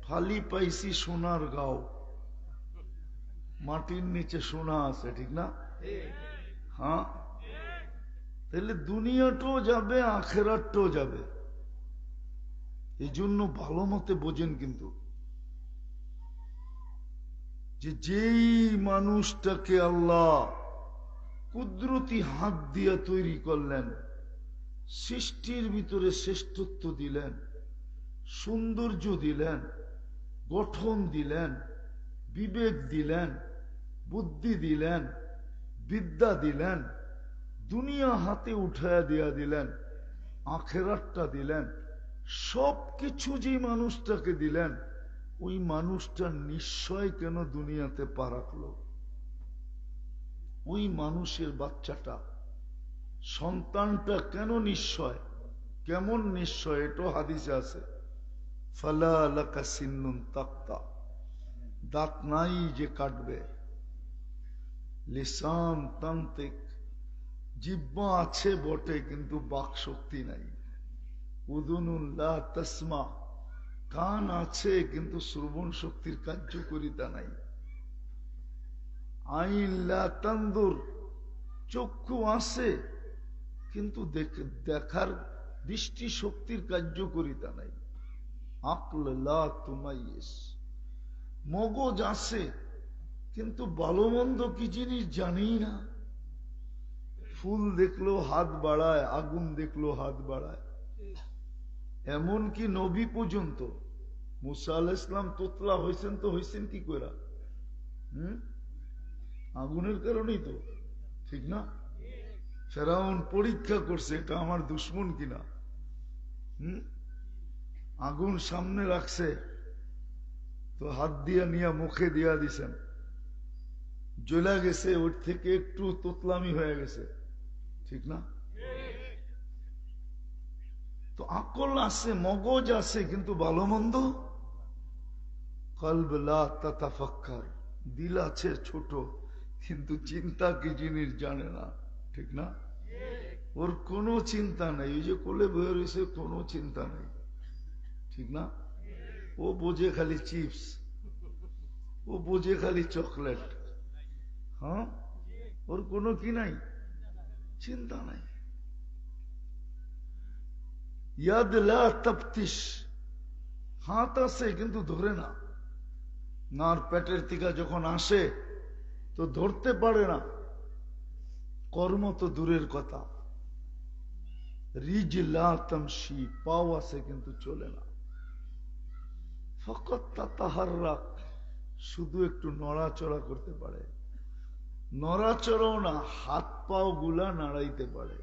ফালি পাইছি সোনার গাও, মাটির নিচে সোনা আছে, ঠিক না? হ্যাঁ, তাহলে দুনিয়াটাও যাবে, আখেরাতটাও যাবে। এই জন্য ভালো মতে বোঝেন কিন্তু, যে যেই মানুষটাকে আল্লাহ কুদরতি হাত দিয়া তৈরি করলেন, সৃষ্টির ভিতরে শ্রেষ্ঠত্ব দিলেন, সৌন্দর্য দিলেন, গঠন দিলেন, বিবেক দিলেন, বুদ্ধি দিলেন, বিদ্যা দিলেন, দুনিয়া হাতে উঠায়া দিয়া দিলেন, আখেরাতটা দিলেন, সবকিছু যে মানুষটাকে দিলেন, ওই মানুষটা নিশ্চয় কেন দুনিয়াতে পা রাখলো? ওই মানুষের বাচ্চাটা, সন্তানটা কেন নিশ্চয়? কেমন নিশ্চয়? এটাও হাদিসে আছে, ফালা লাকা সিন্নুন তাক্তা, দাঁত নাই যে কাটবে, লিসান তান্তিক, জিহ্বা আছে বটে কিন্তু বাক শক্তি নাই, উযুনুন লা তাসমা, কান আছে কিন্তু শ্রবণ শক্তির কার্যকারিতা নাই, আইন লা তানদুর, চক্ষু আছে কিন্তু দেখার দৃষ্টি শক্তির কার্যকারিতা নাই, আকল লা তুমাইয়িস, মগজ আছে কিন্তু ভালো মন্দ কি জিনিস জানি না, ফুল দেখলো হাত বাড়ায়, আগুন দেখলো হাত বাড়ায়। এমনকি নবী পর্যন্ত, মুসা আলাইহিস সালাম তোতলা হয়েছেন, তো হয়েছেন কি করে? আগুনের কারণেই তো, ঠিক না? ফেরাউন পরীক্ষা করছে এটা আমার দুশ্মন কিনা, আগুন সামনে রাখছে তো হাত দিয়া নিয়ে মুখে দিয়া দিছেন, জ্বলা গেছে, ওর থেকে একটু তোতলামি হয়ে গেছে, ঠিক না? তো আকল আছে, মগজ আছে কিন্তু ভালো মন্দ, কলব লা তাতাফাক্কার, দিল আছে ছোট কিন্তু চিন্তা কি জিনিস জানে না, ঠিক না? ওর কোনো চিন্তা নাই, ওই যে কোলে বয়ে রয়েছে, কোনো চিন্তা নেই, ঠিক না? ও বোঝে খালি চিপস, ও বোঝে খালি চকলেট, হ্যাঁ, ওর কোনো কি নাই, চিন্তা নাই। ইয়াদ লা তাফতিশ, হাত আছে কিন্তু ধরে না, নার পেটের থেকে যখন আসে তো ধরতে পারে না, কর্ম তো দূরের কথা, রিজ লা তামশি, পাও আছে কিন্তু চলে না, ফাকাত তাতাহাররাক, শুধু একটু নড়াচড়া করতে পারে, নড়াচড়াও না, হাত পাও গুলা নাড়াইতে পারে।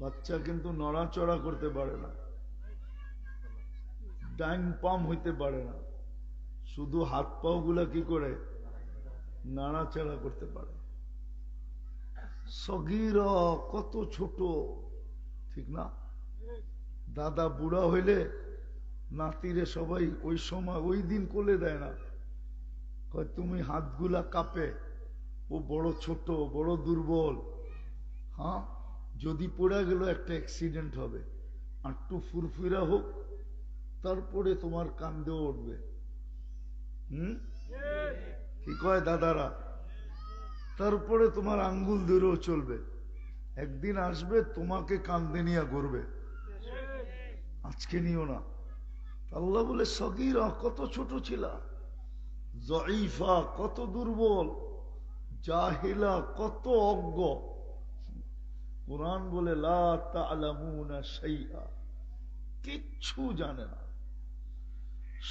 বাচ্চা কিন্তু নড়াচড়া করতে পারে না, ডাইন পাম হইতে পারে না, শুধু হাত পাও গুলা কি করে নাড়াচাড়া করতে পারে। সগীরা, কত ছোট, ঠিক না? দাদা বুড়া হইলে নাতিরে সবাই ওই সময় ওই দিন কোলে দেয় না, কয় তুমি হাতগুলা কাঁপে, ও বড় ছোট, বড় দুর্বল, হ্যাঁ, যদি পড়ে গেল একটা অ্যাক্সিডেন্ট হবে, আটটু ফুরফুরা হোক তারপরে তোমার কান্দে উঠবে। কি কয় দাদারা? তারপরে তোমার আঙ্গুল ধরেও চলবে, একদিন আসবে তোমাকে কান্দে নিয়ে ঘুরবে, আজকে নিও না। আল্লাহ বলে সগীরা, কত ছোট ছিলা, জঈফা, কত দুর্বল, জাহিলা, কত অজ্ঞ। কুরআন বলে লা তা'লামুনা শাইআ, কিচ্ছু জানে না,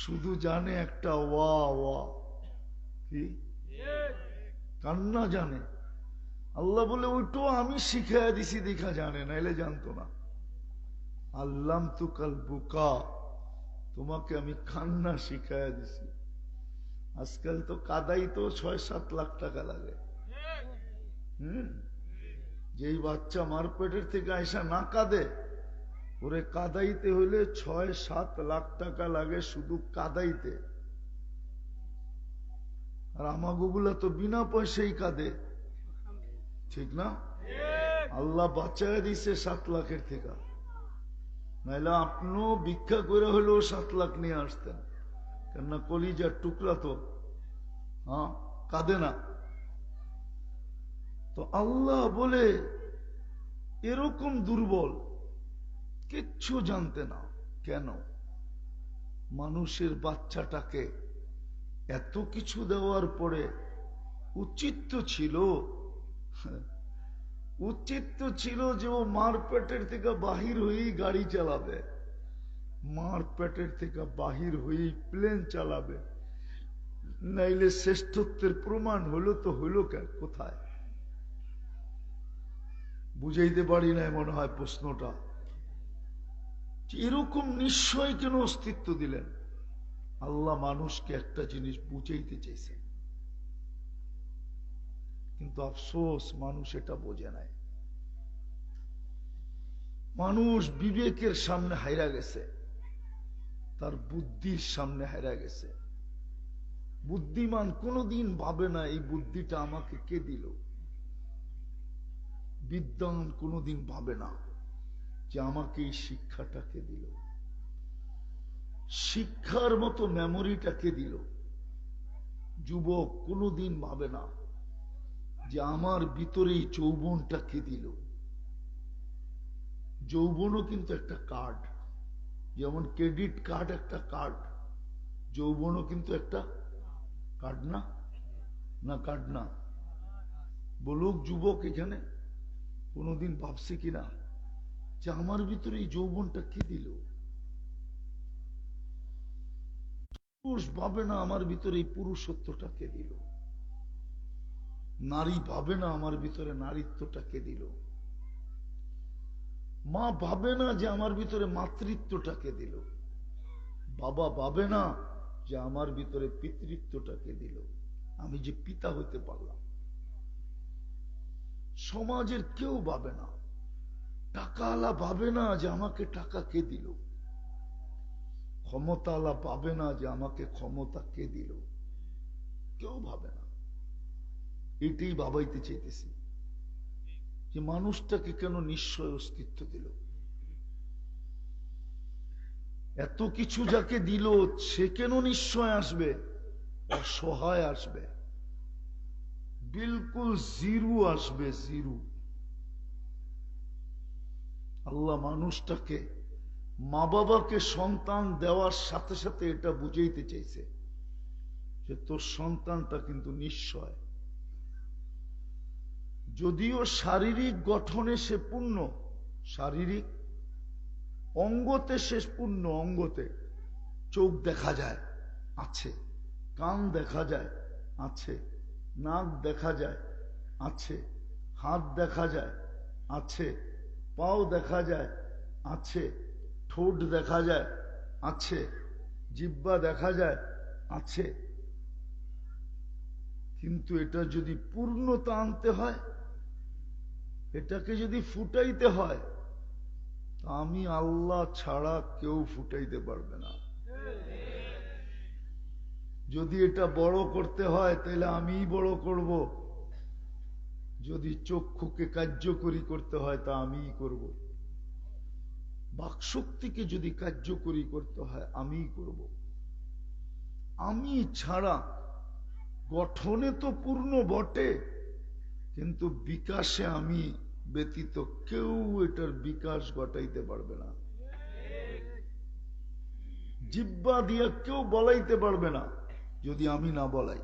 শুধু জানে একটা ওয়া ওয়া, কি কান্না জানে। আল্লাহ বলে ওইটাও আমি শিখাইয়া দিছি দেখা জানে, নাইলে জানতো না। আল্লাম তুকাল বুকা, তোমাকে আমি কান্না শিখাইয়া দিছি। আজকাল তো কাদাই তো ৬-৭ লাখ টাকা লাগে। যেই বাচ্চা মার পেটের থেকে আইসা না কাঁদে, ওরে কাদাইতে হইলে ৬-৭ লাখ টাকা লাগে শুধু কাদাইতে। আর আমাগুলা তো বিনা পয়সাই কাঁদে, ঠিক না? আল্লাহ বাঁচায় দিছে ৭ লাখের থেকে। নাইলে আপনিও ভিক্ষা করে হলেও 7 লাখ নিয়ে আসতেন, কেননা কলিজার টুকরা তো কাঁদে না। তো আল্লাহ বলে এরকম দুর্বল, কিচ্ছু জানতে না। কেন? মানুষের বাচ্চাটাকে এত কিছু দেওয়ার পরে উচিত তো ছিল যে ও মার পেটের থেকে বাহির হয়েই গাড়ি চালাবে, মার পেটের থেকে বাহির হয়েই প্লেন চালাবে। নাইলে শ্রেষ্ঠত্বের প্রমাণ হলো তো হলো কোথায়? বুঝাইতে পারি না মনে হয় প্রশ্নটা। এরকম নিশ্চয় কেন অস্তিত্ব দিলেন? আল্লাহ মানুষকে একটা জিনিস বুঝাইতে চাইছেন, কিন্তু আফসোস মানুষ এটা বোঝে নাই। মানুষ বিবেকের সামনে হাইরা গেছে, তার বুদ্ধির সামনে হাইরা গেছে। বুদ্ধিমান কোনদিন ভাবে না এই বুদ্ধিটা আমাকে কে দিল। বিদ্বান কোনদিন ভাবে না যে আমাকে এই শিক্ষাটা কে দিল, শিক্ষার মতো মেমোরিটা কে দিল। যুবক কোনদিন ভাবে না যে আমার ভিতরে এই যৌবনটা কে দিল। যৌবনও কিন্তু একটা কার্ড, যেমন ক্রেডিট কার্ড একটা কার্ড, যৌবনও কিন্তু একটা কার্ড না? না কার্ড না? বলুক যুবক এখানে কোনদিন ভাবছে কিনা যে আমার ভিতরে এই যৌবনটা কে দিল? পুরুষ ভাবে না আমার ভিতরে এই পুরুষত্বটা কে দিল। নারী ভাবে না আমার ভিতরে নারীত্বটা কে দিল। মা ভাবে না যে আমার ভিতরে মাতৃত্বটা কে দিল। বাবা ভাবে না যে আমার ভিতরে পিতৃত্বটা কে দিল, আমি যে পিতা হইতে পারলাম। সমাজের কেউ ভাবে না, টাকাওয়ালা ভাবে না যে আমাকে টাকা কে দিল। ক্ষমতাওয়ালা ভাবে না যে আমাকে ক্ষমতা কে দিল। কেউ ভাবে না। এটাই ভাবাইতে চাইতেছি যে মানুষটাকে কেন নিশ্চয় অস্তিত্ব দিল। এত কিছু যাকে দিল সে কেন নিশ্চয় আসবে? অসহায় আসবে, বিলকুল জিরো আসবে, জিরো। আল্লাহ মানুষটাকে, মা বাবাকে সন্তান দেওয়ার সাথে সাথে এটা বুঝাইতে চাইছে যে তোর সন্তানটা কিন্তু নিশ্চয়। যদিও শারীরিক গঠনে সে পূর্ণ, শারীরিক অঙ্গতে শেষ পূর্ণ, অঙ্গতে চোখ দেখা যায় আছে, কান দেখা যায় আছে, নাক দেখা যায় আছে, হাত দেখা যায় আছে, পাও দেখা যায় আছে, ঠোঁট দেখা যায় আছে, জিহ্বা দেখা যায় আছে। কিন্তু এটা যদি পূর্ণতা আনতে হয়, এটাকে যদি ফুটাইতে হয়, আমি আল্লাহ ছাড়া কেউ ফুটাইতে পারবে না। যদি এটা বড় করতে হয় তাহলে আমিই বড় করব, যদি চক্ষুকে কার্যকরী করতে হয় তা আমিই করব, বাকশক্তিকে যদি কার্যকরী করতে হয় আমিই করব। আমি ছাড়া গঠনে তো পূর্ণ বটে, কিন্তু বিকাশে আমি ব্যতীত কেউ এটার বিকাশ ঘটাইতে পারবে না। জিহ্বা দিয়া কেউ বলাইতে পারবে না যদি আমি না বলাই।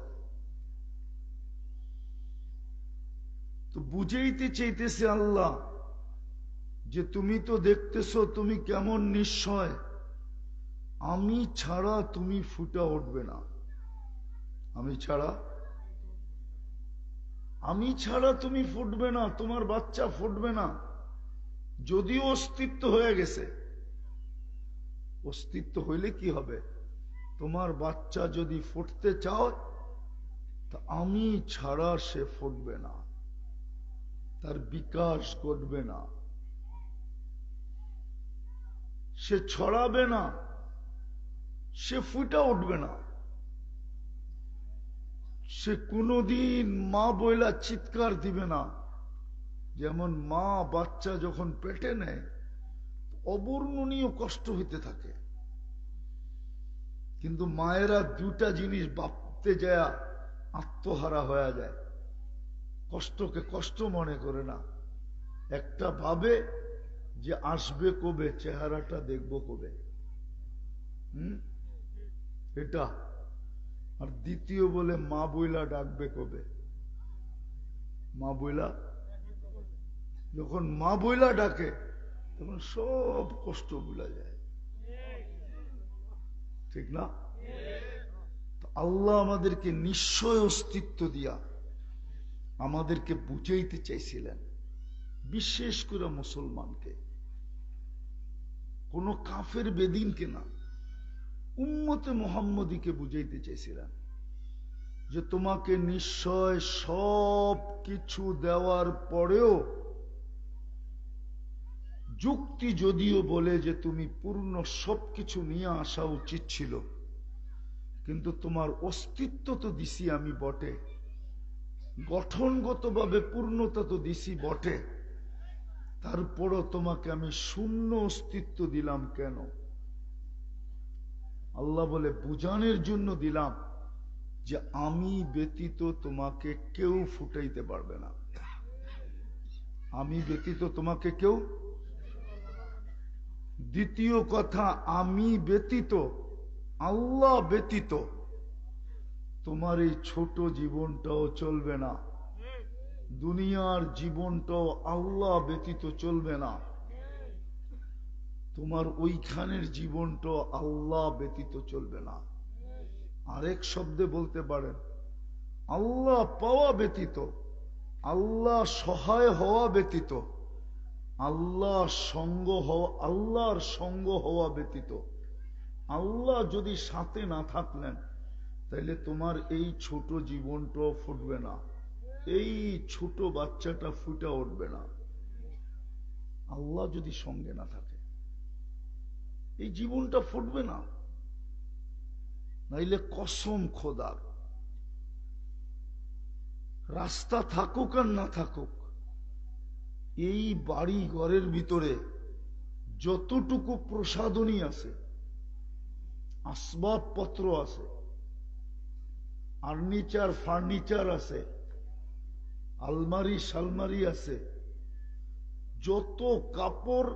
তো বুঝাইতে চাইতেছে আল্লাহ যে তুমি তো দেখতেছো তুমি কেমন নিশ্চয়, আমি ছাড়া তুমি ফুটা উঠবে না। আমি ছাড়া তুমি ফুটবে না, তোমার বাচ্চা ফুটবে না। যদিও অস্তিত্ব হয়ে গেছে, অস্তিত্ব হইলে কি হবে? তোমার বাচ্চা যদি ফুটতে চাও তা আমি ছাড়া সে ফুটবে না, তার বিকাশ ঘটবে না, সে ছড়াবে না, সে ফুটা উঠবে না। সে কোনদিন মা বইলা চিৎকার দিবে না। যেমন মা বাচ্চা যখন পেটে নেয় অবর্ণনীয় কষ্ট হইতে থাকে। কিন্তু মায়েরা দুটা জিনিস ভাবতে যায় আত্মহারা হয়ে যায়, কষ্টকে কষ্ট মনে করে না। একটা ভাবে যে আসবে কবে, চেহারাটা দেখবো কবে, এটা। আর দ্বিতীয় বলে মা বইলা ডাকবে কবে। মা বইলা, যখন মা বইলা ডাকে তখন সব কষ্ট ভুলা যায়, ঠিক না? আল্লাহ আমাদেরকে নিশ্চয় অস্তিত্ব দিয়া আমাদেরকে বুঝাইতে চাইছিলেন, বিশেষ করে মুসলমানকে, কোন কাফের বেদিনকে না, উম্মতে মুহাম্মদীকে বুঝাইতে চাইছিলেন যে তোমাকে নিশ্চয় সব কিছু দেওয়ার পরেও, যুক্তি যদিও বলে যে তুমি পূর্ণ সবকিছু নিয়ে আসা উচিত ছিল, কিন্তু তোমার অস্তিত্ব তো দিছি আমি বটে, গঠনগতভাবে পূর্ণতা তো দিছি বটে, তারপরও তোমাকে আমি শূন্য অস্তিত্ব দিলাম কেন? আল্লাহ বলে বুঝানোর জন্য দিলাম যে আমি ব্যতীত তোমাকে কেউ ফুটাইতে পারবে না, আমি ব্যতীত তোমাকে কেউ। দ্বিতীয় কথা, আমি ব্যতীত, আল্লাহ ব্যতীত তোমার এই ছোট জীবনটাও চলবে না, দুনিয়ার জীবনটাও আল্লাহ ব্যতীত চলবে না, তোমার ওইখানের জীবনটাও আল্লাহ ব্যতীত চলবে না। আরেক শব্দে বলতে পারেন, আল্লাহ পাওয়া ব্যতীত, আল্লাহ সহায় হওয়া ব্যতীত, আল্লাহর সঙ্গ হওয়া ব্যতীত, আল্লাহ যদি সাথে না থাকলেন তাইলে তোমার এই ছোট জীবনটাও ফুটবে না, এই ছোট বাচ্চাটা ফুটে উঠবে না। আল্লাহ যদি সঙ্গে না থাকে এই জীবনটা ফুটবে না। নাইলে কসম খোদার, রাস্তা থাকুক আর না থাকুক, এই বাড়ি ঘরের ভিতরে যতটুকু প্রসাধনী আছে, আসবাবপত্র আছে, ফার্নিচার আছে, আলমারি শালমারি আছে, যত কাপড়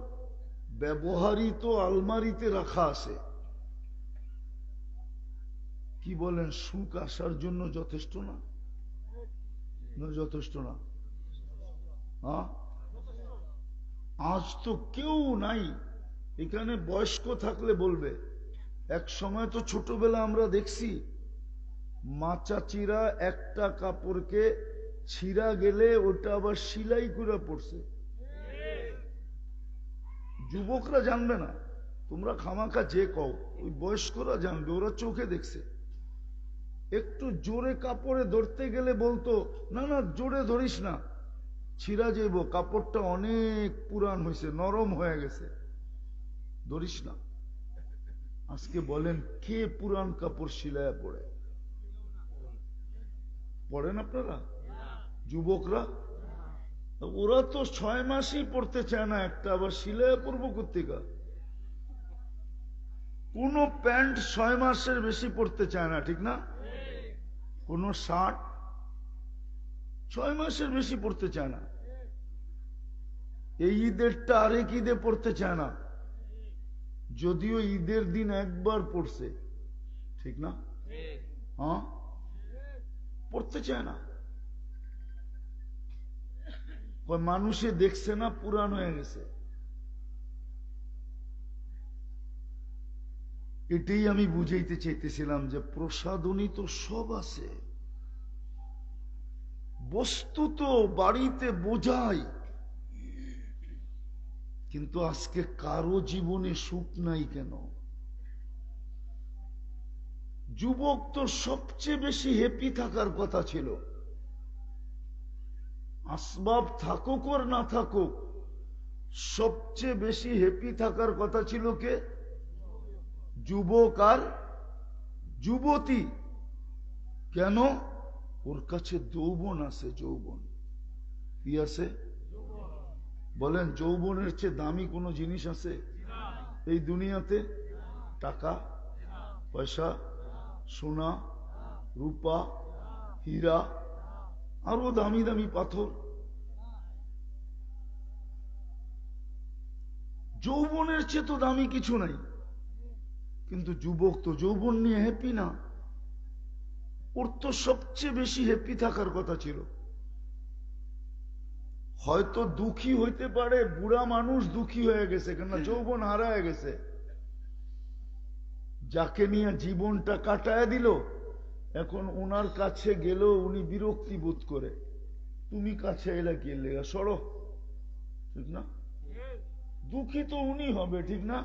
ব্যবহৃত আলমারিতে রাখা আছে, কি বলেন, সুখ আসার জন্য যথেষ্ট না? যথেষ্ট না? আজ তো কেউ নাই এখানে, বয়স্ক থাকলে বলবে, এক সময় তো ছোটবেলা আমরা দেখছি মা চাচিরা একটা কাপড়কে ছিঁড়া গেলে ওটা আবার সেলাই করে পড়ছে। যুবকরা জানবে না, তোমরা খামাখা যে কও, ওই বয়স্করা জানবে, ওরা চোখে দেখছে। একটু জোরে কাপড়ে ধরতে গেলে বলতো, না না জোরে ধরিস না, ছিঁড়া যাইব, কাপড়টা অনেক পুরান হয়েছে, নরম হয়ে গেছে, ধরিস না। আজকে বলেন কে পুরান কাপড় সিলায়া পড়ে? পড়েন আপনারা যুবকরা? ওরা তো 6 মাসই পড়তে চায় না একটা, আবার সিলায়া পড়বো কোত্থেকা? কোন প্যান্ট 6 মাসের বেশি পড়তে চায় না, ঠিক না? কোন শার্ট 6 মাসের বেশি পড়তে চায় না। এই ঈদেরটা আরেক ঈদে পড়তে চায় না, যদিও ঈদের দিন একবার পড়ছে, ঠিক না? হ্যাঁ, পড়তে চায় না, মানুষে দেখছে না পুরান হয়ে গেছে। এটাই আমি বুঝাইতে চাইতেছিলাম যে প্রসাধনী তো সব আছে, বস্তু তো বাড়িতে বোঝাই, কিন্তু আজকে কারো জীবনে সুখ নাই কেন? যুবক তো সবচেয়ে বেশি হ্যাপি থাকার কথা ছিল, আসবাব থাকুক আর না থাকুক, সবচেয়ে বেশি হ্যাপি থাকার কথা ছিল কে? যুবক আর যুবতী। কেন? ওর কাছে যৌবন আছে, যৌবন। কি আছে? বলেন, যৌবনের চেয়ে দামি কোন জিনিস আছে? এই দুনিয়াতে টাকা পয়সা, সোনা, রূপা, হীরা, আরো দামি দামি পাথর। যৌবনের চেয়ে তো দামি কিছু নাই। কিন্তু যুবক তো যৌবন নিয়ে হ্যাপি না। ওর তো সবচেয়ে বেশি হ্যাপি থাকার কথা ছিল। হয়তো দুঃখী হইতে পারে, বুড়া মানুষ দুঃখী হয়ে গেছে, কেননা যৌবন হারায় গেছে। যাকে নিয়ে জীবনটা কাটায় দিল, এখন ওনার কাছে গেলেও উনি বিরক্তি বোধ করে। তুমি কাছে এলা কি লেগা, সরো, ঠিক না? দুঃখী তো উনি হবে, ঠিক না?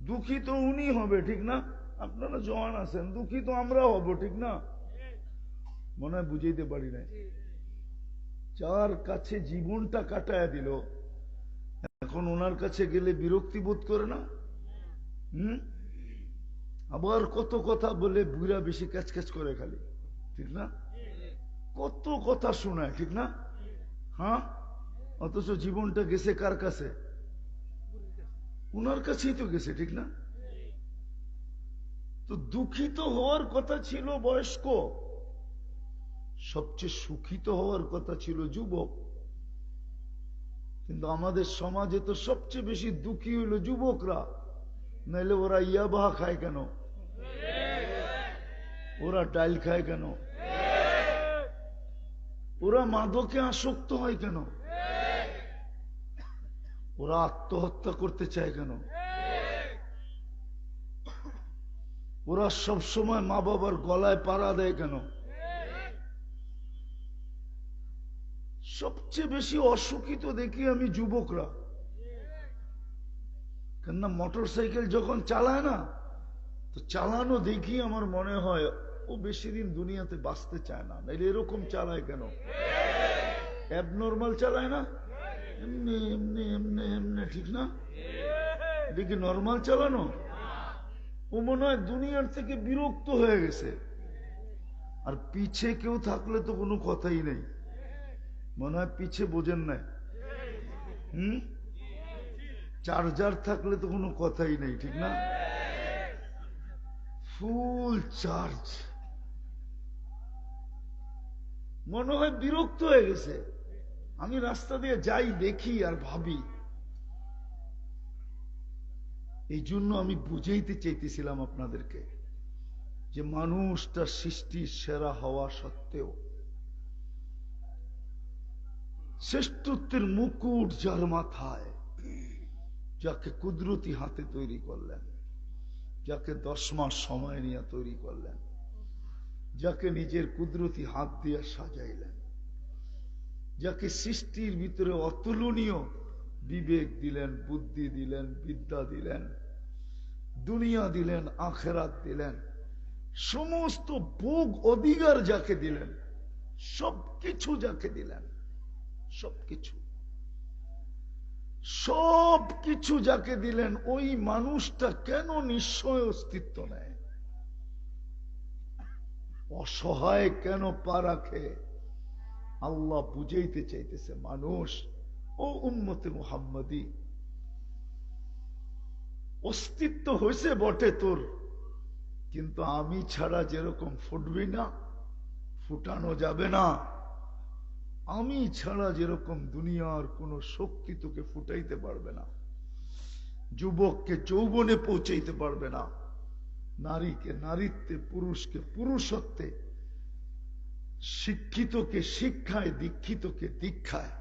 দুঃখী তো উনি হবে, ঠিক না? আপনারা জওয়ান আছেন, দুঃখী তো আমরা হব, ঠিক না? মনে হয় বুঝাইতে পারি না। যার কাছে জীবনটা কাটায় দিল, এখন ওনার কাছে গেলে বিরক্তি বোধ করে না? আবার কত কথা বলে বুড়া বেশি ক্যাচ ক্যাচ করে খালি, ঠিক না? কত কথা শোনায়, ঠিক না? হ্যাঁ, অথচ জীবনটা গেছে কার কাছে? ওনার কাছেই তো গেছে, ঠিক না? তো দুঃখিত হওয়ার কথা ছিল বয়স্ক, সবচেয়ে সুখিত হওয়ার কথা ছিল যুবক। কিন্তু আমাদের সমাজে তো সবচেয়ে বেশি দুঃখী হইল যুবকরা। নাইলে ওরা ইয়াবা খায় কেন? ওরা ডাইল খায় কেন? ওরা মাদকে আসক্ত হয় কেন? ওরা আত্মহত্যা করতে চায় কেন? ওরা সব সময় মা বাবার গলায় পাড়া দেয় কেন? সবচেয়ে বেশি অসুখী তো দেখি আমি যুবকরা। কেননা মোটর সাইকেল যখন চালায় না, তো চালানো দেখি আমার মনে হয় ও বেশি দিন দুনিয়াতে বাঁচতে চায় না। নাইলে এরকম চালায় কেন? অ্যাবনর্মাল চালায় না, এমনি এমনি এমনি এমনি, ঠিক না? এটা কি নর্মাল চালানো? ও মনে হয় দুনিয়ার থেকে বিরক্ত হয়ে গেছে। আর পিছে কেউ থাকলে তো কোনো কথাই নেই, মনে হয় পিছে বোঝেন নাই। চার্জার থাকলে তো কোনো কথাই নেই, ঠিক না? ফুল চার্জ, মনে হয় বিরক্ত হয়ে গেছে। আমি রাস্তা দিয়ে যাই, দেখি আর ভাবি। এই জন্য আমি বুঝাইতে চাইতেছিলাম আপনাদেরকে যে মানুষটা সৃষ্টির সেরা হওয়া সত্ত্বেও শ্রেষ্ঠত্বের মুকুট যার মাথায়, যাকে কুদরতি হাতে তৈরি করলেন, যাকে 10 মাস সময় নিয়ে তৈরি করলেন, যাকে নিজের কুদরতি হাত দিয়ে সাজাইলেন, যাকে সৃষ্টির ভিতরে অতুলনীয় বিবেক দিলেন, বুদ্ধি দিলেন, বিদ্যা দিলেন, দুনিয়া দিলেন, আখেরাত দিলেন, সমস্ত ভোগ অধিকার যাকে দিলেন, সবকিছু যাকে দিলেন, সবকিছু সবকিছু যাকে দিলেন, ওই মানুষটা কেন নিশ্চয় অস্তিত্ব নেয়? অসহায় কেন পা রাখে? আল্লাহ বুঝাইতে চাইতেছে, মানুষ ও উম্মতে মুহাম্মাদি, অস্তিত্ব হয়েছে বটে তোর, কিন্তু আমি ছাড়া যেরকম ফুটবি না, ফুটানো যাবে না। আমি ছাড়া যেরকম দুনিয়ার কোন শক্তি তোকে ফুটাইতে পারবে না, যুবককে যৌবনে পৌঁছাইতে পারবে না, নারীকে নারীত্বে, পুরুষকে পুরুষত্বে, শিক্ষিতকে শিক্ষায়, দীক্ষিতকে দীক্ষায়,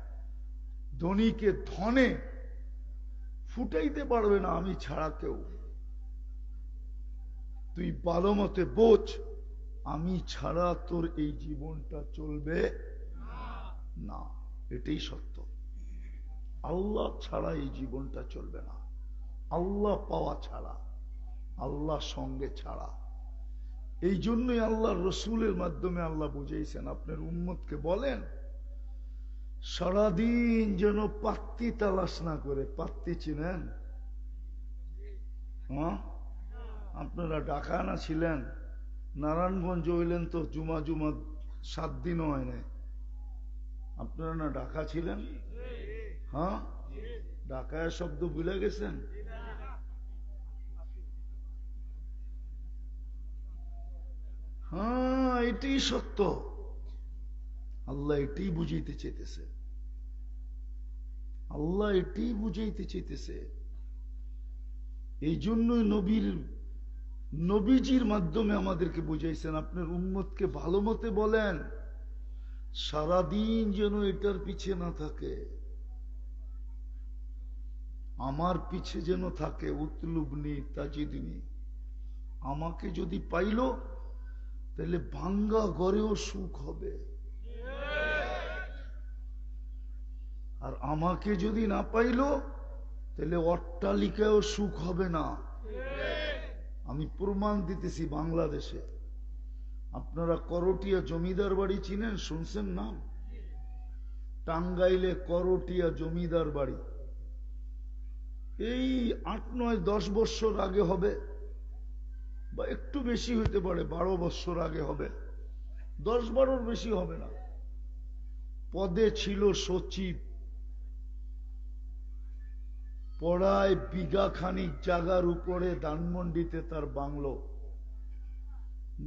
ধনীকে ধনে ফুটাইতে পারবে না আমি ছাড়া কেউ। তুই ভালো মতে বোঝ, আমি ছাড়া তোর এই জীবনটা চলবে না, এটাই সত্য। আল্লাহ ছাড়া এই জীবনটা চলবে না, আল্লাহ পাওয়া ছাড়া, আল্লাহ সঙ্গে ছাড়া। এই জন্যই আল্লাহ রসুলের মাধ্যমে আল্লাহ বুঝাইছেন, আপনার উম্মতকে বলেন সারাদিন যেন পাত্তি তালাশ না করে। পাত্তি চিনেন? হ্যাঁ, আপনারা ঢাকা না ছিলেন, নারায়ণগঞ্জ হইলেন তো জুমা জুমা 7 দিনও হয় নাই। আপনারা না ঢাকা ছিলেন? হ্যাঁ, ঢাকায় শব্দ ভুলে গেছেন? এটাই সত্য। আল্লাহ এটাই বুঝাইতে চাইতেছে, আল্লাহ এটাই বুঝাইতে চাইতেছে। এই জন্যই নবীজির মাধ্যমে আমাদেরকে বুঝাইছেন, আপনার উম্মতকে ভালো মতে বলেন, সারাদিন যেন এটার পিছে না থাকে, আমার পিছে যেন থাকে। উতলুবনি তাজিদনি, আমাকে যদি পাইল তাহলে ভাঙ্গা ঘরেও সুখ হবে, আর আমাকে যদি না পাইল তাহলে অট্টালিকায়ও সুখ হবে না। আমি প্রমাণ দিতেছি বাংলাদেশে। আপনারা করটিয়া জমিদার বাড়ি চিনেন, শুনছেন নাম? টাঙ্গাইলে করটিয়া জমিদার বাড়ি এই 8-9-10 বছর আগে হবে, বা একটু বেশি হইতে পারে, 12 বছর আগে হবে, 10-12 বেশি হবে না। পদে ছিল সচিব, পড়ায় বিঘা খানিক জায়গার উপরে ধানমন্ডিতে তার বাংলো,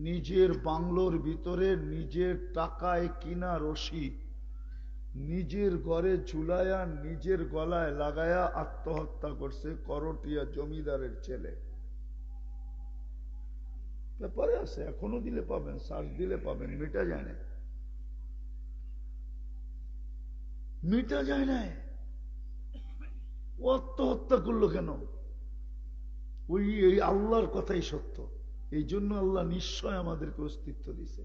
নিজের বাংলোর ভিতরে নিজের টাকায় কিনা রশি নিজের ঘরে ঝুলায়া নিজের গলায় লাগায়া আত্মহত্যা করছে করটিয়া জমিদারের ছেলে। ব্যাপারে আছে, এখনো দিলে পাবেন, সার্চ দিলে পাবেন, মিটা যায় না, মিটা যায় না। ও আত্মহত্যা করলো কেন? ওই আল্লাহর কথাই সত্য। এই জন্য আল্লাহ নিশ্চয় আমাদেরকে অস্তিত্ব দিছে,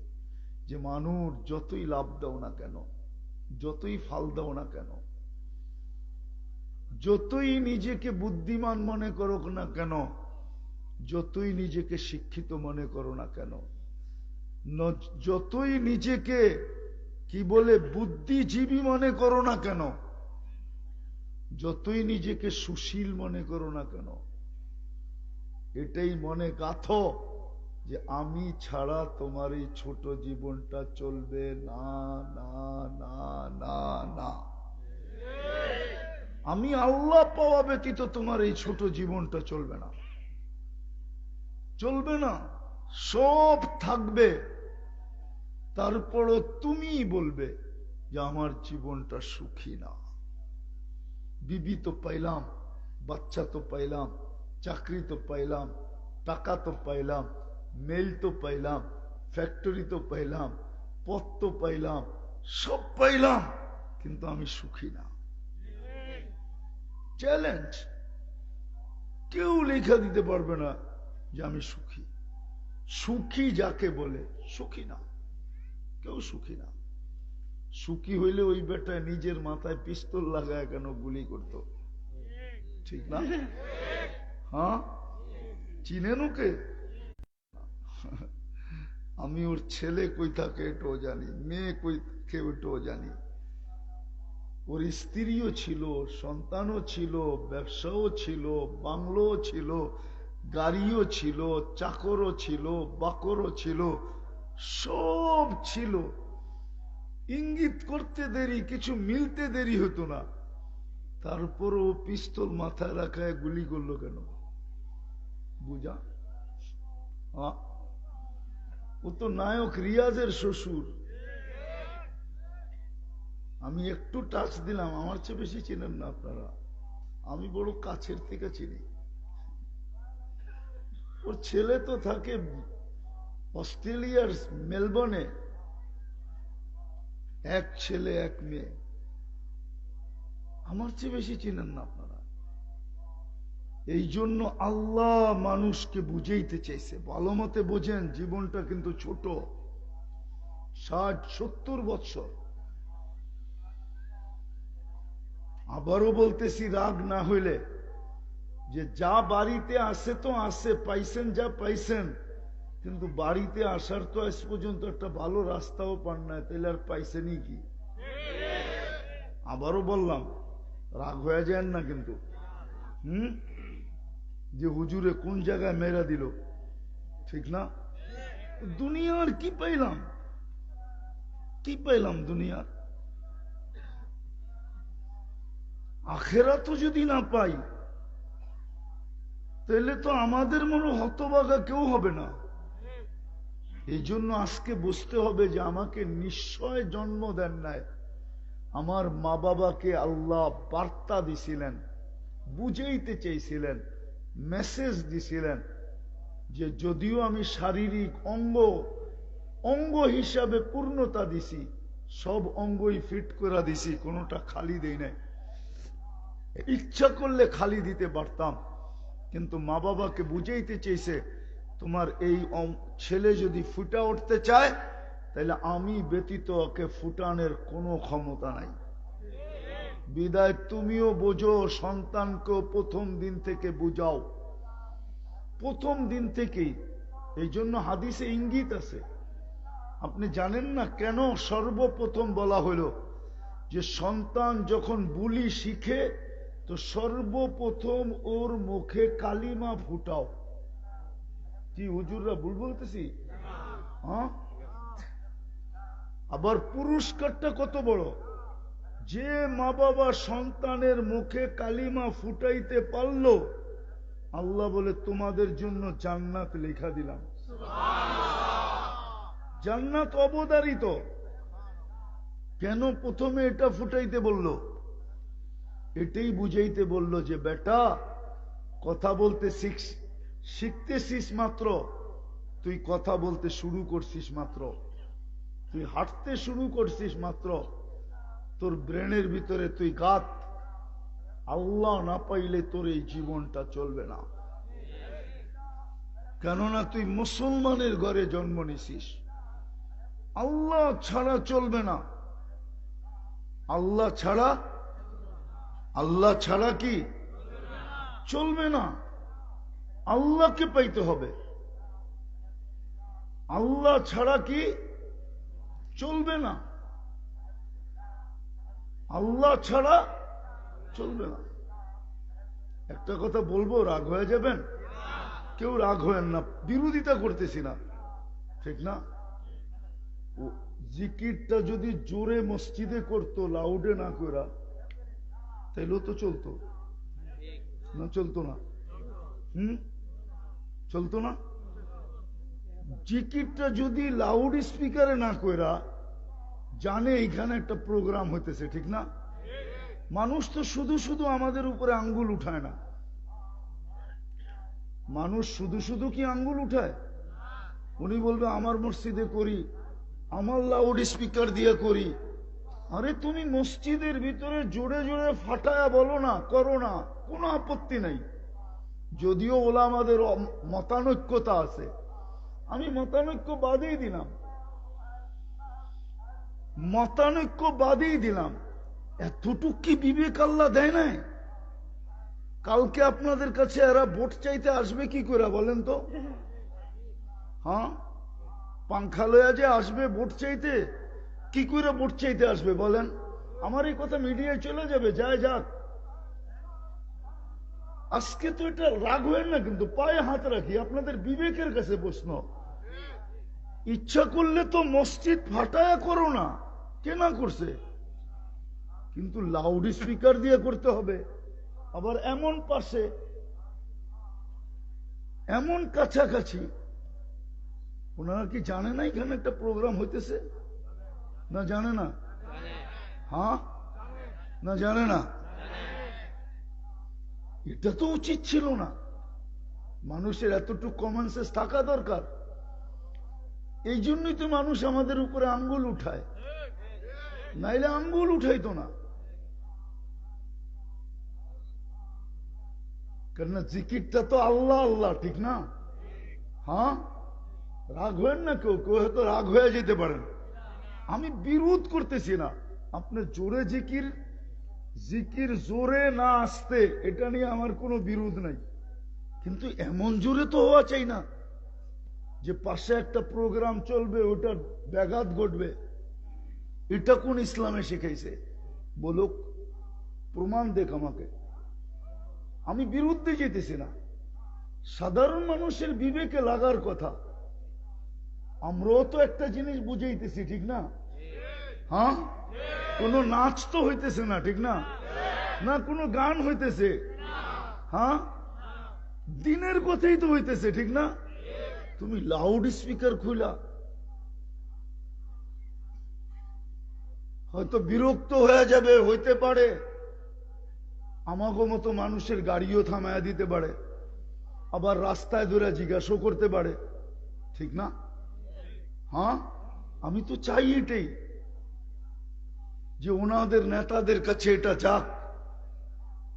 যে মানুষ যতই লাভ দাও না কেন, যতই ফাল দাও না কেন, যতই নিজেকে বুদ্ধিমান মনে করো না কেন, যতই নিজেকে শিক্ষিত মনে করো না কেন, যতই নিজেকে কি বলে বুদ্ধিজীবী মনে করো না কেন, যতই নিজেকে সুশীল মনে করো না কেন, এটাই মনে গাথো যে আমি ছাড়া তোমার এই ছোট জীবনটা চলবে না, না, না, না, না। আমি আল্লাহ পাওয়া ব্যতীত তোমার এই ছোট জীবনটা চলবে না, চলবে না। সব থাকবে, তারপরও তুমি বলবে যে আমার জীবনটা সুখী না। বিবি তো পাইলাম, বাচ্চা তো পাইলাম, চাকরি তো পাইলাম, টাকা তো পাইলাম, মেল তো পাইলাম, ফ্যাক্টরি তো পাইলাম, পথ তো পাইলাম, সব পাইলাম, কিন্তু আমি সুখী না। চ্যালেঞ্জ, কেউ লেখা দিতে পারবে না যে আমি সুখী। সুখী যাকে বলে, সুখী না, কেউ সুখী না। সুখী হইলে ওই বেটায় নিজের মাথায় পিস্তল লাগায় কেন গুলি করত? ঠিক না? হ্যাঁ, চিনেন ওকে? আমি ওর ছেলে কই থাকে এটাও জানি, মেয়ে কই থাকে ওটাও জানি। ওর স্ত্রীও ছিল, সন্তানও ছিল, ব্যবসাও ছিল, বাংলোও ছিল, গাড়িও ছিল, চাকরও ছিল, বাকরও ছিল, সব ছিল। ইঙ্গিত করতে দেরি, কিছু মিলতে দেরি হতো না, তারপরও পিস্তল মাথায় রাখায় গুলি করলো কেন? বুঝা? ও তো নায়ক রিয়াজের শ্বশুর। আমি একটু টাচ দিলাম, আমার চেয়ে বেশি চিনেন না আপনারা, আমি বড় কাছের থেকে চিনি। ওর ছেলে তো থাকে অস্ট্রেলিয়ার মেলবোর্নে, এক ছেলে এক মেয়ে, আমার চেয়ে বেশি চিনেন না আপনারা। এই জন্য আল্লাহ মানুষকে বুঝাইতে চাইছে, ভালো মতে বোঝেন, জীবনটা কিন্তু ছোট, 60-70 বছর। আবারও বলতেছি, রাগ না হইলে, যে যা বাড়িতে আসে তো আসে, পাইছেন যা পাইছেন, কিন্তু বাড়িতে আসার তো আজ পর্যন্ত একটা ভালো রাস্তাও পান না, তাহলে আর পাইছেনই কি? আবারও বললাম, রাগ হয়ে যায় না কিন্তু। যে হুজুরে কোন জায়গায় মেরা দিল, ঠিক না? দুনিয়ার কি পাইলাম, কি পাইলাম দুনিয়ার? আখেরাতও যদি না পাই, তাহলে তো আমাদের মনে হতভাগা কেউ হবে না। এই জন্য আজকে বুঝতে হবে যে আমাকে নিশ্চয় জন্ম দেন নাই, আমার মা বাবাকে আল্লাহ বার্তা দিছিলেন, বুঝাইতে চেয়েছিলেন, মেসেজ দিছিলেন যে যদিও আমি শারীরিক অঙ্গ হিসাবে পূর্ণতা দিছি, সব অঙ্গই ফিট করে দিছি, কোনোটা খালি দেই নাই। ইচ্ছা করলে খালি দিতে পারতাম, কিন্তু মা বাবাকে বুঝাইতে চেয়েছে তোমার এই ছেলে যদি ফুটা উঠতে চায় তাহলে আমি ব্যতীত ওকে ফুটানোর কোনো ক্ষমতা নাই। বিদায় তুমিও বোঝো, সন্তানকেও প্রথম দিন থেকে বুঝাও, প্রথম দিন থেকেই। এই জন্য হাদিসে ইঙ্গিত আছে, আপনি জানেন না কেন সর্বপ্রথম বলা হলো যে সন্তান যখন বুলি শিখে তো সর্বপ্রথম ওর মুখে কালিমা ফুটাও। কি হুজুররা ভুল বলতেছি? হ্যাঁ, আবার পুরস্কারটা কত বড়, যে মা বাবা সন্তানের মুখে কালিমা ফুটাইতে পারলো, আল্লাহ বলে তোমাদের জন্য জান্নাত লেখা দিলাম। জান্নাত অবধারিত। কেন প্রথমে এটা ফুটাইতে বলল? এটাই বুঝাইতে বলল যে বেটা, কথা বলতে শিখতেছিস মাত্র, তুই কথা বলতে শুরু করছিস মাত্র, তুই হাঁটতে শুরু করছিস মাত্র, তোর ব্রেনের ভিতরে তুই গাত, আল্লাহ না পাইলে তোর এই জীবনটা চলবে না। কেননা তুই মুসলমানের ঘরে জন্ম নিছিস, আল্লাহ ছাড়া চলবে না। আল্লাহ ছাড়া কি চলবে না? আল্লাহকে পাইতে হবে, আল্লাহ ছাড়া কি চলবে না, আল্লাহ ছাড়া চলবে না। একটা কথা বলবো, রাগ হয়ে যাবেন? কেউ রাগ হয়েন না, বিরোধিতা করতেছি না, ঠিক না? জিকিরটা যদি জোরে মসজিদে করতো, লাউডে না করা, তাইলেও তো চলতো না? চলতো না? চলতো না? জিকিরটা যদি লাউড স্পিকারে না করা, জানে এখানে একটা প্রোগ্রাম হইতেছে, ঠিক না? মানুষ তো শুধু শুধু আমাদের উপরে আঙ্গুল উঠায় না। মানুষ শুধু শুধু কি আঙ্গুল উঠায়? উনি বলবে আমার মসজিদে করি, আমার লাউড স্পিকার দিয়ে করি। আরে তুমি মসজিদের ভিতরে জোরে জোরে ফাটায়া বলো না, করো না, কোনো আপত্তি নাই। যদিও ওলামাদের মতানৈক্যতা আছে, আমি মতানৈক্য বাদেই দিলাম, মতানৈক্য বাদেই দিলাম। এতটুক কি বিবেক আল্লাহ দেয় নাই? কালকে আপনাদের কাছে এরা ভোট চাইতে আসবে কি করে বলেন তো? হ্যাঁ, পাংখা লয়া যে আসবে ভোট চাইতে, কি করে ভোট চাইতে আসবে বলেন? আমার এই কথা মিডিয়ায় চলে যাবে, যায় যাক। আজকে তো এটা রাগ হয় না, কিন্তু পায়ে হাত রাখি, আপনাদের বিবেকের কাছে প্রশ্ন। ইচ্ছা করলে তো মসজিদ ফাটায়া করো না, কে না করছে? কিন্তু লাউড স্পিকার দিয়ে করতে হবে, আবার এমন পাশে, এমন কাছাকাছি। ওনারা কি জানে না এখানে একটা প্রোগ্রাম হইতেছে? না জানে না? হ্যাঁ, না জানে না? এটা তো উচিত ছিল না। মানুষের এতটুকু কমন সেন্স থাকা দরকার। এই জন্যই তো মানুষ আমাদের উপরে আঙ্গুল উঠায়, নাইলে আঙ্গুল উঠাইতো না। কেননা জিকিরটা তো আল্লাহ আল্লাহ, ঠিক না? হ্যাঁ, রাগ হয়েন না, কেউ কেউ হয়তো রাগ হয়ে যেতে পারেন। আমি বিরোধ করতেছি না, আপনি জোরে জিকির জোরে না আসতে, এটা নিয়ে আমার কোনো বিরোধ নাই। কিন্তু এমন জোরে তো হওয়া চাই না যে পাশে একটা প্রোগ্রাম চলবে, ওটার ব্যাঘাত ঘটবে। এটা কোন ইসলামে শিখাইছে? বলুক, প্রমাণ দেখ আমাকে। আমি বিরুদ্ধে যেতেছি না, সাধারণ মানুষের বিবেকে লাগার কথা। আমরাও তো একটা জিনিস বুঝাইতেছি, ঠিক না? হ্যাঁ, কোন নাচ তো হইতেছে না, ঠিক না? না কোনো গান হইতেছে? হ্যাঁ, দিনের কথাই তো হইতেছে, ঠিক না? তুমি লাউড স্পিকার খুলা হয়তো বিরক্ত হয়ে যাবে, হইতে পারে আমাগো মতো মানুষের গাড়িও থামায়া দিতে পারে, আবার রাস্তায় ধরে জিজ্ঞাসা করতে পারে, ঠিক না? হ্যাঁ, আমি তো চাই এটাই যে ওনাদের নেতাদের কাছে এটা যাক।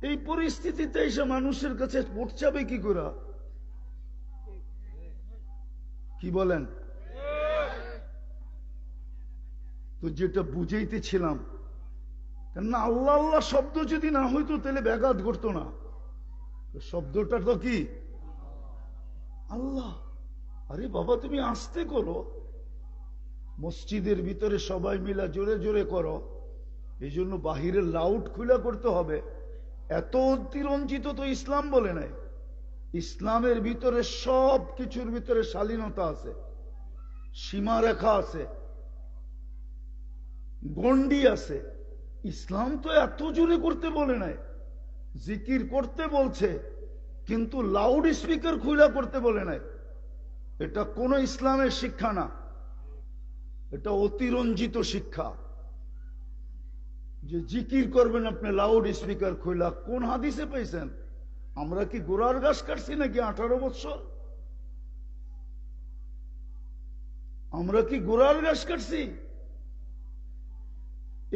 এই পরিস্থিতিতে এসে মানুষের কাছে পৌঁছাবে কি করে? কি বলেন? তো যেটা বুঝাইতেছিলাম, না আল্লাহ আল্লাহ শব্দ যদি না হইতো তাহলে ব্যাঘাত ঘটতো না। শব্দটা তো কি আল্লাহ। আরে বাবা তুমি আস্তে করো, মসজিদের ভিতরে সবাই মিলা জোরে জোরে করো, এই জন্য বাহিরের লাউড খুলা করতে হবে। এত অতিরঞ্জিত তো ইসলাম বলে নাই। ইসলামের ভিতরে সব কিছুর ভিতরে শালীনতা আছে, সীমারেখা আছে, গন্ডি আছে। ইসলাম তো এত জোরে করতে বলে নাই, জিকির করতে বলছে কিন্তু লাউড স্পিকার খুলা করতে বলে নাই। এটা কোন ইসলামের শিক্ষা না, এটা অতিরঞ্জিত শিক্ষা যে জিকির করবেন আপনি লাউড স্পিকার খুলা। কোন হাদিসে পাইছেন? আমরা কি গোড়ার গাছ কাটছি নাকি 18 বছর? আমরা কি গোড়ার গাছ কাটছি?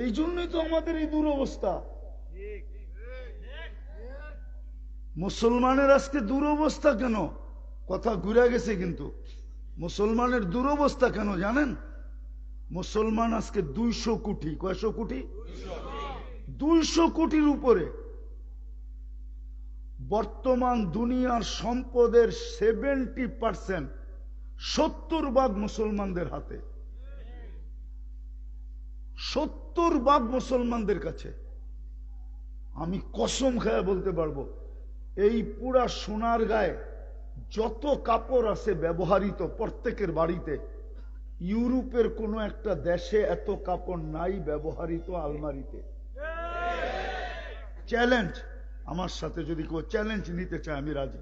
এই জন্যই তো আমাদের এই দুরবস্থা। মুসলমানের আজকে দুরবস্থা কেন? কথা ঘুরে গেছে কিন্তু মুসলমানের দুরবস্থা কেন জানেন? মুসলমান আজকে 200 কোটি। কয়শো কোটি? 200 কোটির উপরে। বর্তমান দুনিয়ার সম্পদের 70%, 70% মুসলমানদের হাতে, 70% মুসলমানদের কাছে। আমি কসম খেয়ে বলতে পারবো, এই পুরা সোনার গায়ে যত কাপড় আছে ব্যবহৃত প্রত্যেকের বাড়িতে, ইউরোপের কোন একটা দেশে এত কাপড় নাই ব্যবহৃত আলমারিতে। চ্যালেঞ্জ, আমার সাথে যদি কেউ চ্যালেঞ্জ নিতে চায় আমি রাজি।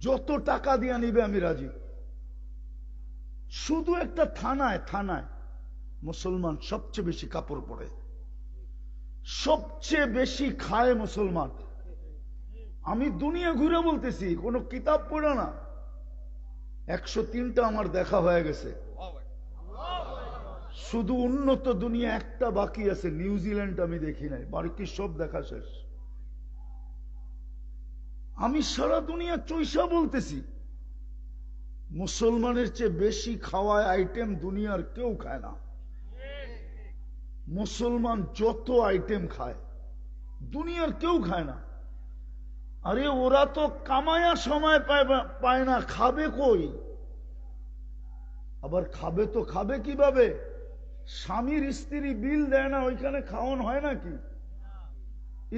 যত টাকা দিয়ে নিবে আমি রাজি। শুধু একটা থানায় থানায় মুসলমান সবচেয়ে বেশি কাপড় পরে, সবচেয়ে বেশি খায় মুসলমান। আমি দুনিয়া ঘুরে বলতেছি, কোন কিতাব পড়ে না। 103টা আমার দেখা হয়ে গেছে। শুধু উন্নত দুনিয়া একটা বাকি আছে, নিউজিল্যান্ড আমি দেখি নাই, বাকি সব দেখা শেষ। আমি সারা দুনিয়া চৈষা বলতেছি, মুসলমানের চেয়ে বেশি খাওয়ায় আইটেম দুনিয়ার কেউ খায় না। মুসলমান যত আইটেম খায় দুনিয়ার কেউ খায় না। আরে ওরা তো কামায়া সময় পায় না, খাবে কই? আবার খাবে তো খাবে কিভাবে? স্বামীর স্ত্রী বিল দেয় না, ওইখানে খাওয়ান হয় নাকি?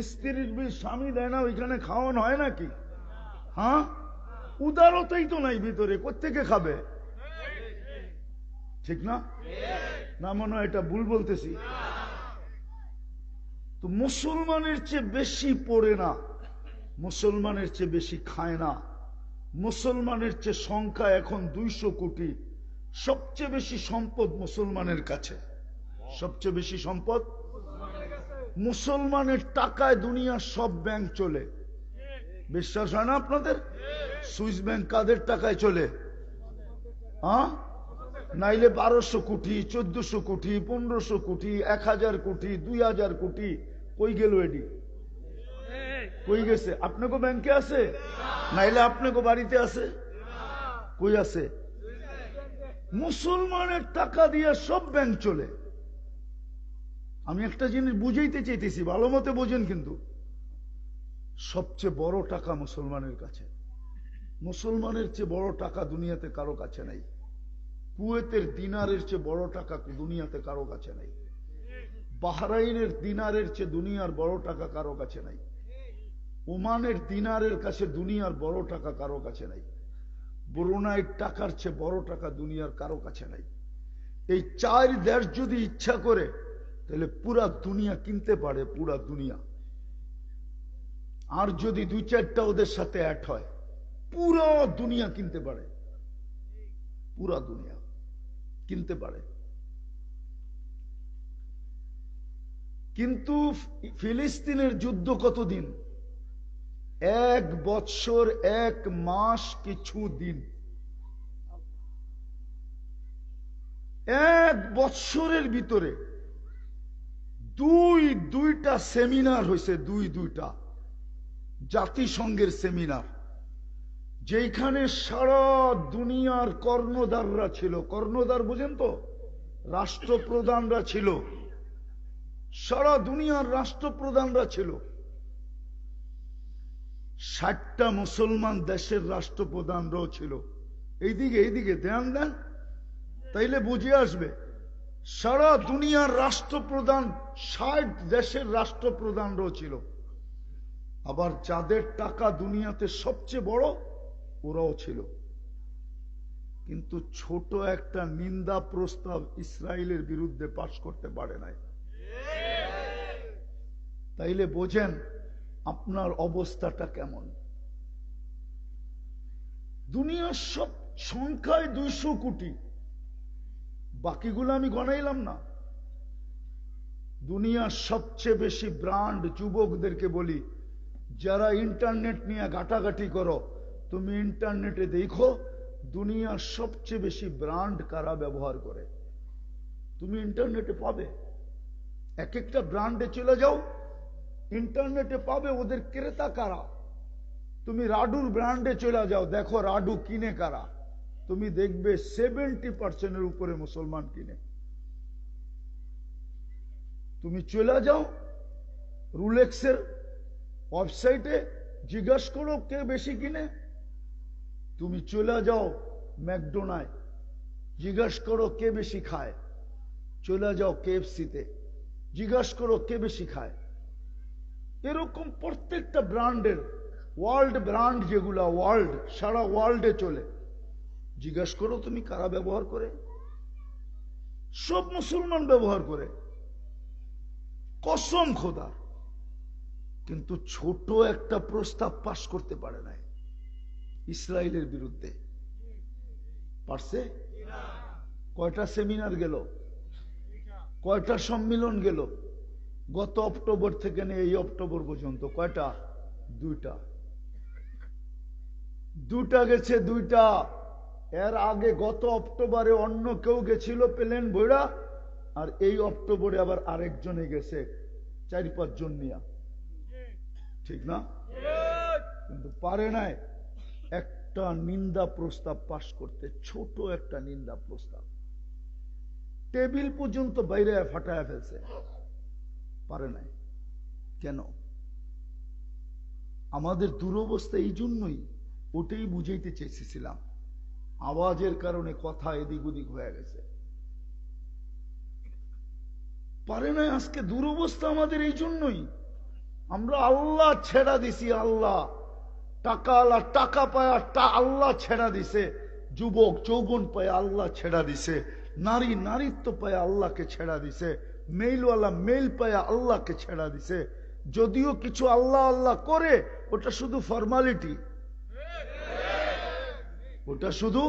স্ত্রীর বিল স্বামী দেয় না, ওইখানে খাওয়ান হয় নাকি? হ্যাঁ, উদারতাই তো নাই ভিতরে, কোত্থেকে খাবে? ঠিক না? না মনে হয় এটা ভুল বলতেছি? তো মুসলমানের চেয়ে বেশি পড়ে না, মুসলমানের চেয়ে বেশি খায় না, মুসলমানের চেয়ে সংখ্যা এখন 200 কোটি। সবচেয়ে বেশি সম্পদ মুসলমানের কাছে, সবচেয়ে বেশি সম্পদ মুসলমানের টাকায় দুনিয়ার সব ব্যাংক চলে। বিশ্বাস হয় না আপনাদের? সুইস ব্যাংক কাদের টাকায় চলে? নাইলে 1200 কোটি, 1400 কোটি, 1500 কোটি, 1000 কোটি, 2000 কোটি কই গেল? এডি কই গেছে? আপনাকে ব্যাংকে আছে? নাইলে আপনাকে বাড়িতে আছে? কই আছে? মুসলমানের টাকা দিয়ে সব ব্যাংক চলে। আমি একটা জিনিস বুঝাইতে চাইতেছি, ভালো মতে বোঝেন কিন্তু। সবচেয়ে বড় টাকা মুসলমানের কাছে। মুসলমানের চেয়ে বড় টাকা দুনিয়াতে কারো কাছে নাই। কুয়েতের দিনারের চেয়ে বড় টাকা দুনিয়াতে কারো কাছে নাই। বাহরাইনের দিনারের চেয়ে দুনিয়ার বড় টাকা কারো কাছে নাই। ওমানের দিনারের কাছে দুনিয়ার বড় টাকা কারো কাছে নাই। ব্রুনাইয়ের টাকার চেয়ে বড় টাকা দুনিয়ার কারো কাছে নাই। এই 4 দেশ যদি ইচ্ছা করে তাহলে পুরা দুনিয়া কিনতে পারে, পুরা দুনিয়া। আর যদি 2-4টা ওদের সাথে অ্যাড হয়, পুরো দুনিয়া কিনতে পারে, পুরা দুনিয়া কিনতে পারে। কিন্তু ফিলিস্তিনের যুদ্ধ কতদিন? 1 বৎসর 1 মাস কিছু দিন। 1 বৎসরের ভিতরে দুইটা সেমিনার হয়েছে, দুইটা জাতিসংঘের সেমিনার, যেখানে সারা দুনিয়ার কর্ণধাররা ছিল। কর্ণধার বুঝেন তো? রাষ্ট্রপ্রধানরা ছিল, সারা দুনিয়ার রাষ্ট্রপ্রধানরা ছিল। 60টা মুসলমান দেশের রাষ্ট্রপ্রধানরাও ছিল। এইদিকে ধ্যান দেন, তাইলে বুঝে আসবে। সারা দুনিয়ার রাষ্ট্রপ্রধান, 60 দেশের রাষ্ট্রপ্রধানরাও ছিল। আবার যাদের টাকা দুনিয়াতে সবচেয়ে বড়, ওরাও ছিল। কিন্তু ছোট একটা নিন্দা প্রস্তাব ইসরায়েলের বিরুদ্ধে পাশ করতে পারে নাই। তাইলে বোঝেন আপনার অবস্থাটা কেমন। দুনিয়ার সব সংখ্যায় 200 কোটি, বাকিগুলো আমি গণাইলাম না। দুনিয়ার সবচেয়ে বেশি ব্র্যান্ড, যুবকদেরকে বলি, যারা ইন্টারনেট নিয়ে ঘাটাঘাটি করো, তুমি ইন্টারনেটে দেখো দুনিয়ার সবচেয়ে বেশি ব্র্যান্ড কারা ব্যবহার করে। তুমি ইন্টারনেটে পাবে, এক একটা ব্র্যান্ডে চলে যাও, ইন্টারনেটে পাবে ওদের ক্রেতা কারা। তুমি রাডুর ব্র্যান্ডে চলে যাও, দেখো রাডু কিনে কারা। তুমি দেখবে 70% উপরে মুসলমান কিনে। তুমি চলে যাও রুলেক্সের ওয়েবসাইটে, জিজ্ঞাসা করো কে বেশি কিনে। তুমি চলে যাও ম্যাকডোনাল্ড, জিজ্ঞাসা করো কে বেশি খায়। চলে যাও KFC-তে, জিজ্ঞাসা করো কে বেশি খায়। এরকম প্রত্যেকটা ব্র্যান্ডের, ওয়ার্ল্ড ব্র্যান্ড যেগুলা ওয়ার্ল্ড, সারা ওয়ার্ল্ডে চলে, জিজ্ঞাসা করো তুমি কারা ব্যবহার করে। সব মুসলমান ব্যবহার করে, কসম খোদা। কিন্তু ছোট একটা প্রস্তাব পাশ করতে পারে নাই ইসরায়েলের বিরুদ্ধে। পারছে? কয়টা সেমিনার গেল, কয়টা সম্মেলন গেল গত অক্টোবর থেকে নিয়ে এই অক্টোবর পর্যন্ত? কয়টা? 2টা গেছে, 2টা। এর আগে গত অক্টোবরে অন্য কেউ গেছিল প্লেন ভৈরা, আর এই অক্টোবরে আবার আরেকজনে গেছে 4-5 জন নিয়ে, ঠিক না? কিন্তু পারে নাই একটা নিন্দা প্রস্তাব পাশ করতে, ছোট একটা নিন্দা প্রস্তাব। টেবিল পর্যন্ত বাইরে ফাটায় ফেলছে, পারে নাই। কেন? আমাদের দুরবস্থা এই জন্যই, ওটাই বুঝাইতে চেয়েছিলাম। আওয়াজের কারণে কথা এদিক ওদিক হয়ে গেছে, পারে নাই। আজকে দুরবস্থা আমাদের এই জন্যই। আমরা আল্লাহ ছেড়া দিছি, আল্লাহ টাকা পায় আল্লাহ ছেড়া দিছে, যুবক যৌবন পায় আল্লাহ ছেড়া দিছে, নারীত্ব পায় আল্লাহকে ছেড়া দিছে, মেইলওয়ালা মেইল পায় আল্লাহকে ছেড়া দিছে। যদিও কিছু আল্লাহ আল্লাহ করে, ওটা শুধু ফর্মালিটি, ওটা শুধু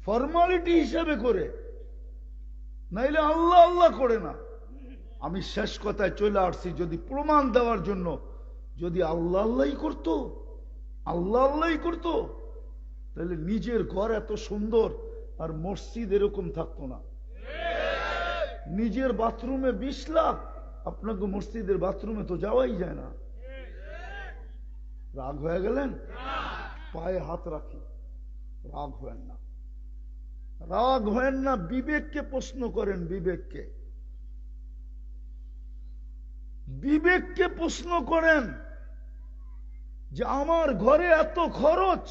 ফর্মালিটি হিসেবে করে, নাইলে আল্লাহ আল্লাহ করে না। আমি শেষ কথায় চলে আসছি, যদি প্রমাণ দেওয়ার জন্য, যদি আল্লাহ আল্লাহই করতো, তাহলে নিজের ঘর এত সুন্দর আর মসজিদ এরকম থাকতো না। নিজের বাথরুমে 20 লাখ, আপনাকে মসজিদের বাথরুমে তো যাওয়াই যায় না। রাগ হয়ে গেলেন? পায়ে হাত রাখি, রাগ হয়েন না, রাগ হয়েন না। বিবেককে প্রশ্ন করেন, বিবেককে প্রশ্ন করেন যে আমার ঘরে এত খরচ,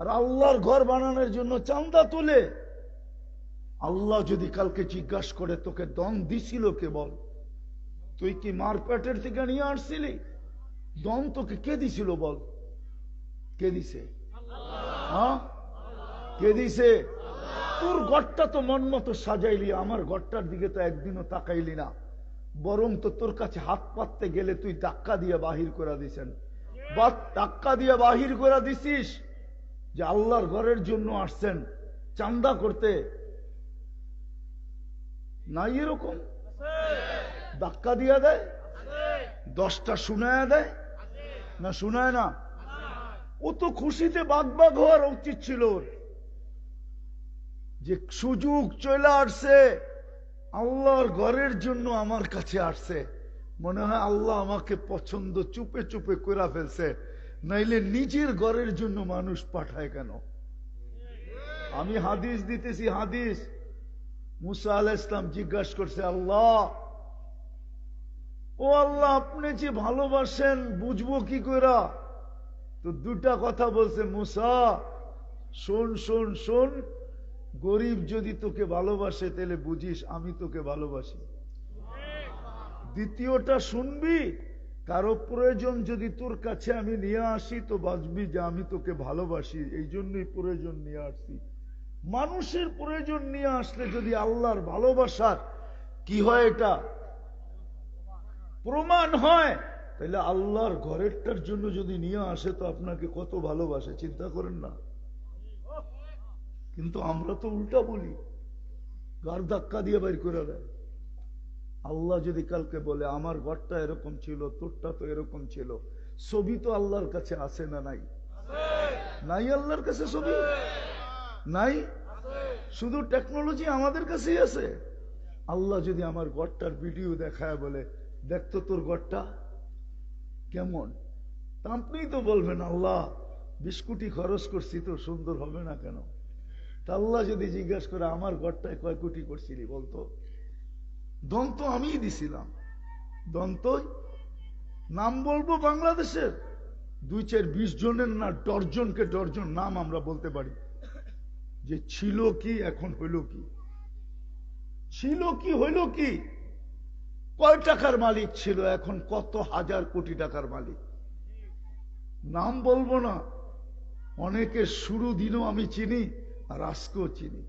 আর আল্লাহর ঘর বানানোর জন্য চাঁদা তোলে। আল্লাহ যদি কালকে জিজ্ঞাসা করে তোকে দম দিছিল কে, বল? তুই কি মারপেটের থেকে নিয়ে আসছিলি? দম তোকে কে দিছিল বল? কে দিছে? হ্যাঁ, কে দিছে? তোর ঘরটা তো মন মতো সাজাইলি, আমার ঘরটার দিকে তো একদিনও তাকাইলি না। বরং তো তোর কাছে হাত পাততে গেলে তুই ধাক্কা দিয়ে বাহির করে দিছেন, বা ধাক্কা দিয়ে বাহির করে দিছিস যে আল্লাহর ঘরের জন্য আসছেন চাঁদা করতে। নাই এরকম? ধাক্কা দিয়া দেয়, 10টা শুনায়া দেয় না, শুনায় না? ও তো খুশিতে বাগ বাগ হওয়ার উচিত ছিল ওর, যে সুযোগ চলে আসছে, আল্লাহর ঘরের জন্য আমার কাছে আসছে, মনে হয় আল্লাহ আমাকে পছন্দ চুপে চুপে করে ফেলছে, নাইলে নিজের ঘরের জন্য মানুষ পাঠায় কেন? আমি হাদিস দিতেছি, হাদিস। মুসা আলাইহিস সালাম জিজ্ঞাসা করছে, আল্লাহ, ও আল্লাহ, আপনি যে ভালোবাসেন বুঝবো কি করে? তো দুটা কথা বলছে, মুসা শোন শোন শোন, গরিব যদি তোকে ভালোবাসে তাহলে বুঝিস আমি তোকে ভালোবাসি। দ্বিতীয়টা শুনবি, কারো প্রয়োজন যদি তোর কাছে আমি নিয়ে আসি তো বাঁচবি যে আমি তোকে ভালোবাসি, এই জন্যই প্রয়োজন নিয়ে আসছি। মানুষের প্রয়োজন নিয়ে আসলে যদি আল্লাহর ভালোবাসার কি হয়, এটা প্রমাণ হয়, তাহলে আল্লাহর ঘরেরটার জন্য যদি নিয়ে আসে তো আপনাকে কত ভালোবাসে চিন্তা করেন না? কিন্তু আমরা তো উল্টা বলি, গার ধাক্কা দিয়ে বাইর করে দেয়। আল্লাহ যদি কালকে বলে আমার ঘরটা এরকম ছিল, তোরটা তো এরকম ছিল, ছবি তো আল্লাহর কাছে আছে না নাই? নাই আল্লাহর কাছে ছবি নাই, শুধু টেকনোলজি আমাদের কাছেই আছে। আল্লাহ যদি আমার ঘরটার ভিডিও দেখায় বলে দেখতো তোর ঘরটা কেমন, তা আপনি তো বলবেন আল্লাহ 20 কোটি খরচ করছি তো সুন্দর হবে না কেন? তা আল্লাহ যদি জিজ্ঞাসা করে আমার ঘরটায় কয় কোটি করছিলি বলতো, দন্ত আমিই দিছিলাম, দন্ত নাম বলবো বাংলাদেশের 2-4-20 জনের না, ডর্জনকে ডর্জন নাম আমরা বলতে পারি, যে ছিল কি এখন হইল কি, ছিল কি হইল কি, কয় টাকার মালিক ছিল এখন কত হাজার কোটি টাকার মালিক। নাম বলবো না, অনেকের শুরু দিনও আমি চিনি আর আজকেও চিনি।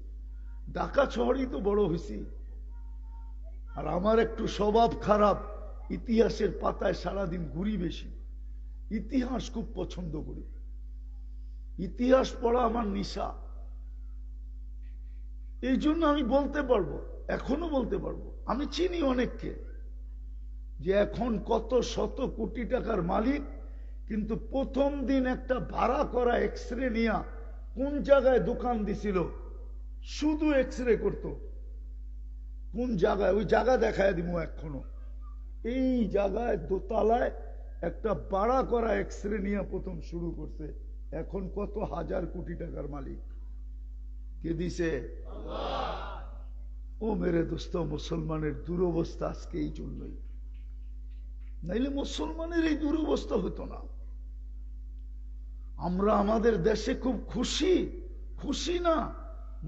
ঢাকা শহরেই তো বড় হয়েছি, আর আমার একটু স্বভাব খারাপ, ইতিহাসের পাতায় সারাদিন ঘুরি বেশি, ইতিহাস খুব পছন্দ করি, ইতিহাস পড়া আমার নেশা। এই জন্য আমি বলতে পারবো, এখনো বলতে পারবো, আমি চিনি অনেককে যে এখন কত শত কোটি টাকার মালিক, কিন্তু প্রথম দিন একটা ভাড়া করা এক্সরে নিয়ে কোন জায়গায় দোকান দিছিল, শুধু এক্সরে করতো, কোন জায়গায়, ওই জায়গা দেখায় দিব এখনো, এই জায়গায় দোতলায় একটা ভাড়া করা এক্সরে নিয়ে প্রথম শুরু করছে, এখন কত হাজার কোটি টাকার মালিক। কে দিছে? ও মেরে দোস্ত, মুসলমানের দুরবস্থা আজকে এই জন্যই, নাইলে মুসলমানের এই দুরবস্থা হতো না। আমরা আমাদের দেশে খুব খুশি, খুশি না,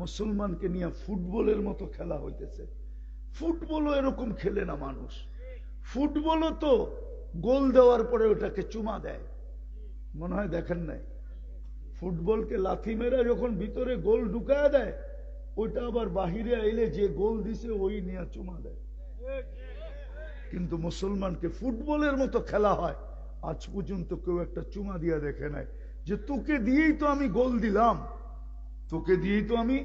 মুসলমানকে নিয়ে ফুটবলের মতো খেলা হইতেছে। ফুটবলও এরকম খেলে না মানুষ, ফুটবলও তো গোল দেওয়ার পরে ওটাকে চুমা দেয়, মনে হয় দেখেন নাই? ফুটবলকে লাথি মেরে যখন ভিতরে গোল ঢুকায় দেয়, ওইটা আবার বাহিরে আইলে যে গোল দিছে ওই নিয়ে চুমা দেয়। কিন্তু মুসলমানকে ফুটবলের মতো খেলা হয়, আজ পর্যন্ত কেউ একটা চুমা দিয়া দেখে নাই, যে তোকে দিয়েই তো আমি গোল দিলাম, তোকে দিয়েই তো আমি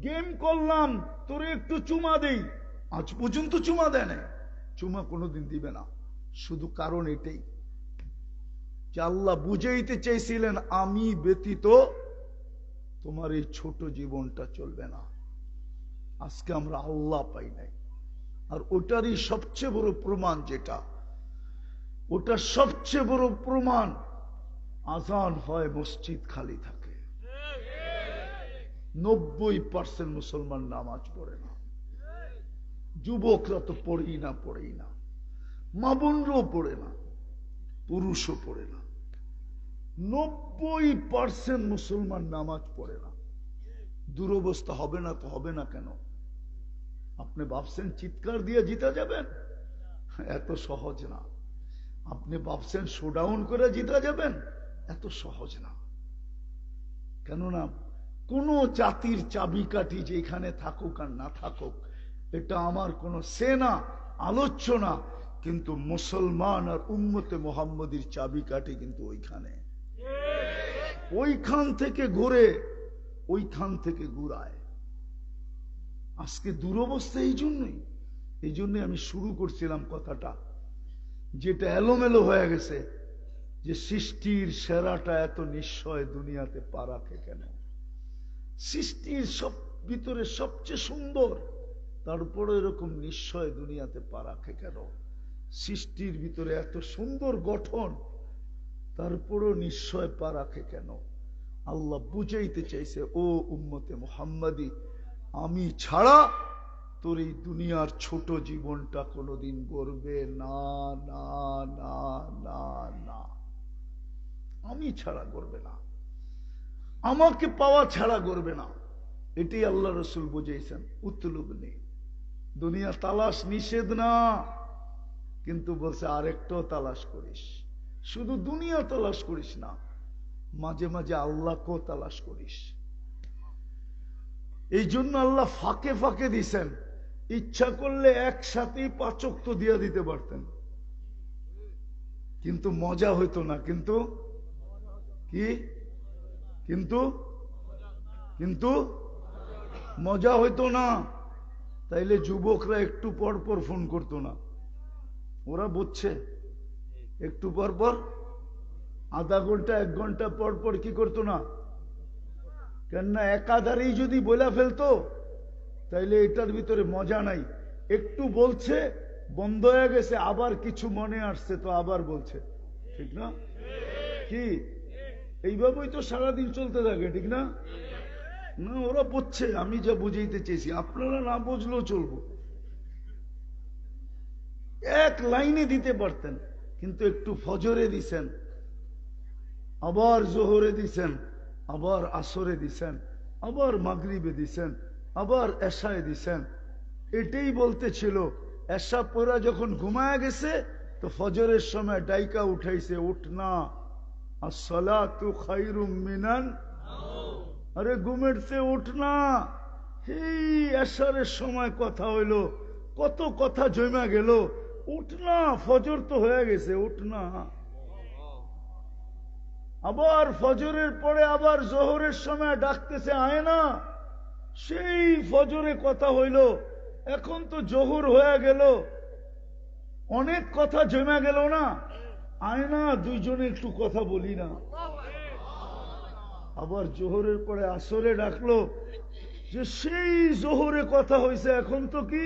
গেম করলাম, তোরে একটু চুমা দেই, আজ পর্যন্ত চুমা দেয় না, চুমা কোনোদিন দিবে না। শুধু কারণ এটাই যে আল্লাহ বুঝাইতে চাইছিলেন আমি ব্যতীত তোমার এই ছোট জীবনটা চলবে না। আজকে আমরা আল্লাহ পাই নাই, আর ওটারই সবচেয়ে বড় প্রমাণ, যেটা ওটার সবচেয়ে বড় প্রমাণ, আজান হয় মসজিদ খালি থাকে, 90% মুসলমান নামাজ পড়ে না, যুবকরা তো পড়েই না, পড়েই না, মা বোনরাও পড়ে না, পুরুষও পড়ে না, 90% মুসলমান নামাজ পড়ে না। দুরবস্থা হবে না তো হবে না কেন? আপনি ভাবছেন চিৎকার দিয়ে জিতা যাবেন? এত সহজ না। আপনি ভাবছেন শোডাউন করে জিতা যাবেন? এত সহজ না। কেননা কোন জাতির চাবিকাঠি যেখানে থাকুক আর না থাকুক, এটা আমার কোন সেনা আলোচ্য না, কিন্তু মুসলমান আর উম্মতে মুহাম্মদীর চাবিকাঠি কিন্তু ওইখানে, ওইখান থেকে ঘুরে, ওইখান থেকে ঘুরায়। আজকে দুরবস্থা এই জন্যই, এই জন্য আমি শুরু করছিলাম কথাটা, যেটা এলোমেলো হয়ে গেছে, যে সৃষ্টির সেরাটা এত নিশ্চয় দুনিয়াতে পা রাখে কেন? সৃষ্টির সব ভিতরে সবচেয়ে সুন্দর, তারপরে এরকম নিশ্চয় দুনিয়াতে পা রাখে কেন? সৃষ্টির ভিতরে এত সুন্দর গঠন, তারপরও নিশ্চয় পা রাখে কেন? আল্লাহ বুঝাইতে চাইছে, ও উম্মতে মুহাম্মাদি, আমি ছাড়া তোর এই দুনিয়ার ছোট জীবনটা কোনোদিন গড়বে না, না, না, না, না। আমি ছাড়া গড়বে না, আমাকে পাওয়া ছাড়া গড়বে না। এটাই আল্লাহ রসুল বুঝাইছেন। উতলুবনি, দুনিয়া তালাশ নিষেধ না, কিন্তু বলছে আরেকটাও তালাশ করিস। শুধু দুনিয়া তালাশ করিস না, মাঝে মাঝে আল্লাহকেও তালাশ করিস। এই জন্য আল্লাহ ফাঁকে ফাঁকে দিছেন। ইচ্ছা করলে একসাথেই 5 ওয়াক্ত দিয়ে দিতে পারতেন, কিন্তু মজা হইতো না। কিন্তু কি? কিন্তু কিন্তু মজা হইতো না। তাইলে যুবকরা একটু পর পর ফোন করতো না। ওরা বুঝছে, একটু পর পর, আধা ঘন্টা 1 ঘন্টা পর পর কি করতো না? কেননা একাধারেই যদি বলে ফেলতো, তাইলে এটার ভিতরে মজা নাই। একটু বলছে, বন্ধ হয়ে গেছে, আবার কিছু মনে আসছে তো আবার বলছে, ঠিক না? কি এইভাবেই তো সারাদিন চলতে থাকে, ঠিক না? না, ওরা বুঝছে আমি যা বুঝাইতে চেয়েছি, আপনারা না বুঝলেও চলবো। এক লাইনে দিতে পারতেন, কিন্তু একটু ফজরে দিছেন, আবার জোহরে দিছেন, আবার আসরে দিছেন, আবার মাগরিবে দিছেন, আবার এশায় দিছেন। এটাই বলতে ছিল। এশা পড়া যখন ঘুমায় গেছে, তো ফজরের সময় ডাইকা উঠাইছে, উঠ না, আসসালাতু খায়রুম মিনান, আরে ঘুমের চেয়ে উঠ না। এই এশারের সময় কথা হইলো, কত কথা জমা গেল, উঠ না, ফজর তো হয়ে গেছে, উঠ না। আবার ফজরের পরে আবার জোহরের সময় ডাকতেছে, আয় না। সেই ফজরে কথা হইল, এখন তো জোহর হয়ে গেল, অনেক কথা জমা গেল না, আয় না, দুইজনে একটু কথা বলি না। আবার জোহরের পরে আসরে ডাকলো, যে সেই জোহরে কথা হয়েছে, এখন তো কি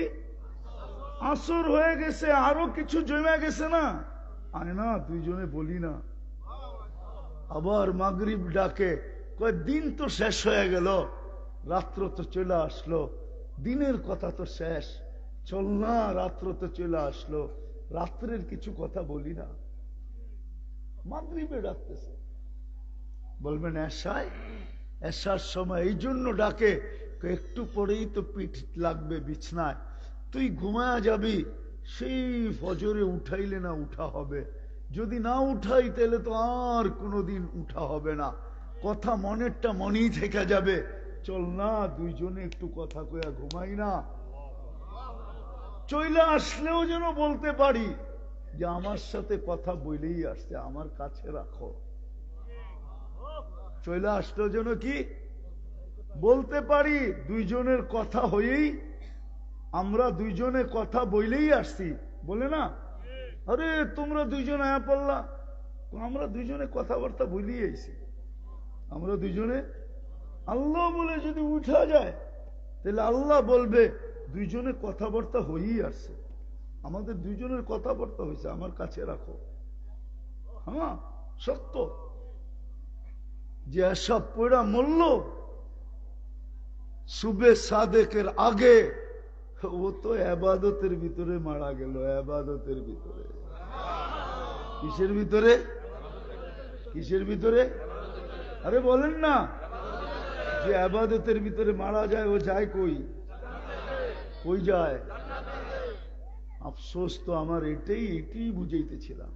আসর হয়ে গেছে, আরো কিছু জমা গেছে না, আয় না, দুইজনে বলি না। আবার মাগরিব ডাকে, কয় দিন তো শেষ হয়ে গেল, রাত্র তো চলে আসলো, দিনের কথা তো শেষ, চল না, রাত্র তো চলে আসলো, রাত্রের কিছু কথা বলি না। মাগরিবে ডাকতেছে, বলবেন এশায়? এশার সময় এই জন্য ডাকে, একটু পরেই তো পিঠ লাগবে বিছনায়, তুই ঘুমায়া যাবি, সেই ফজরে উঠাইলে না উঠা হবে, যদি না উঠাই তাহলে তো আর কোনোদিন উঠা হবে না, কথা মনেরটা মনেই থেকে যাবে, চল না, দুইজনে একটু কথা কয়া ঘুমাই না। চইলা আসলেও যেন বলতে পারি যে আমার সাথে কথা বলেই আসছে, আমার কাছে রাখো। চইলা আসলেও যেন কি বলতে পারি, দুইজনের কথা হয়েই, আমরা দুইজনে কথা বইলেই আসছি, বলে না? আরে তোমরা দুইজন আয়া পড়লা, আমরা দুইজনে কথাবার্তা বলেই আইছি। আমরা দুইজনে, আল্লাহ বলে যদি উঠা যায়, তাহলে আল্লাহ বলবে দুইজনে কথাবার্তা হয়েই আসছে, আমাদের দুইজনের কথাবার্তা হয়েছে, আমার কাছে রাখো। হ্যাঁ, সত্য। যে এসব পড়া মরল সুবে সাদেকের আগে, ও তো এবাদতের ভিতরে মারা গেল। এবাদতের ভিতরে, কিসের ভিতরে? কিসের ভিতরে? আরে বলেন না, যে এবাদতের ভিতরে মারা যায়, ও যায় কই? কই যায়? আফসোস তো আমার, এটাই বুঝাইতেছিলাম।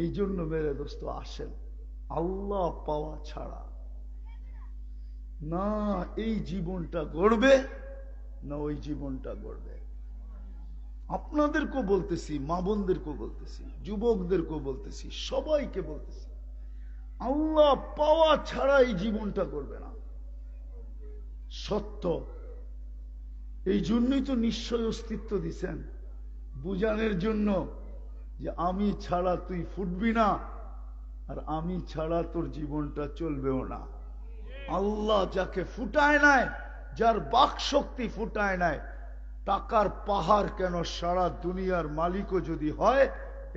এই জন্য মেরে দোস্ত, আসেন, আল্লাহ পাওয়া ছাড়া না এই জীবনটা গড়বে, না ওই জীবনটা গড়বে। আপনাদেরকেও বলতেছি, মা বোনদেরকেও বলতেছি, যুবকদেরকেও বলতেছি, সবাইকে বলতেছি, আল্লাহ পাওয়া ছাড়া এই জীবনটা গড়বে না। সত্য। এই জন্যই তো নিশ্চয় অস্তিত্ব দিছেন, বুঝানোর জন্য যে আমি ছাড়া তুই ফুটবি না, আর আমি ছাড়া তোর জীবনটা চলবেও না। আল্লাহ যাকে ফুটায় নাই, যার বাক শক্তি ফুটায় নাই, টাকার পাহাড় কেন সারা দুনিয়ার মালিকও যদি হয়,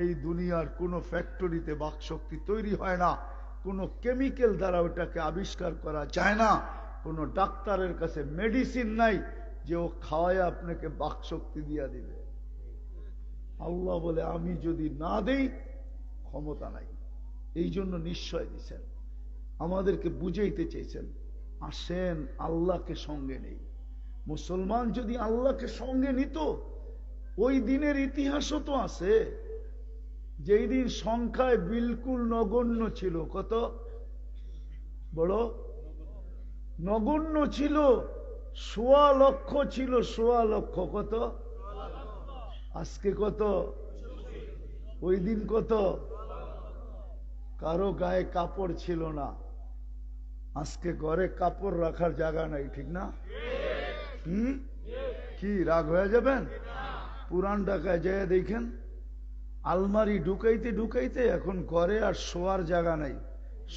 এই দুনিয়ার কোনো ফ্যাক্টরিতে বাক শক্তি তৈরি হয় না, কোনো কেমিক্যাল দ্বারা ওটাকে আবিষ্কার করা যায় না, কোনো ডাক্তারের কাছে মেডিসিন নাই যে ও খাওয়ায় আপনাকে বাক শক্তি দিয়া দিবে। আল্লাহ বলে আমি যদি না দেই ক্ষমতা নাই। এই জন্য নিশ্চয় দিছেন, আমাদেরকে বুঝাইতে চেয়েছেন আসেন আল্লাহকে সঙ্গে নেই। মুসলমান যদি আল্লাহকে সঙ্গে নিত, ওই দিনের ইতিহাসও তো আছে, যেই দিন সংখ্যায় বিলকুল নগণ্য ছিল। কত বড় নগণ্য ছিল, ১.৫ লক্ষ ছিল, ১.৫ লক্ষ। কত আজকে কত? ওই দিন কত? কারো গায়ে কাপড় ছিল না, আজকে ঘরে কাপড় রাখার জায়গা নাই, ঠিক না? কি রাগ হয়ে যাবেন? পুরান ঢাকায় যায় দেখেন, আলমারি ঢুকাইতে ঢুকাইতে এখন ঘরে আর শোয়ার জায়গা নাই,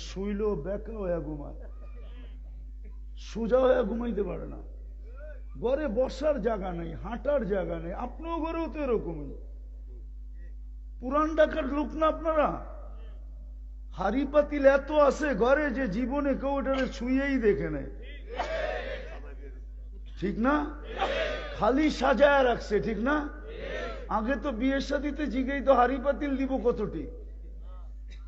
শুইলেও বেকা হয়ে ঘুমায়, সোজা হয়ে ঘুমাইতে পারে না, ঘরে বসার জায়গা নাই, হাঁটার জায়গা নেই। আপনিও ঘরেও তো এরকমই, পুরান ঢাকার লোক না আপনারা? হাড়ি পাতিল এত আছে ঘরে যে জীবনে কেউ ওটারে ছুঁয়েই দেখে নেয়, ঠিক না? খালি সাজায় রাখছে, ঠিক না? আগে তো বিয়ের সাথীতে জিজ্ঞাই তো হাড়ি পাতিল দিব কতটি,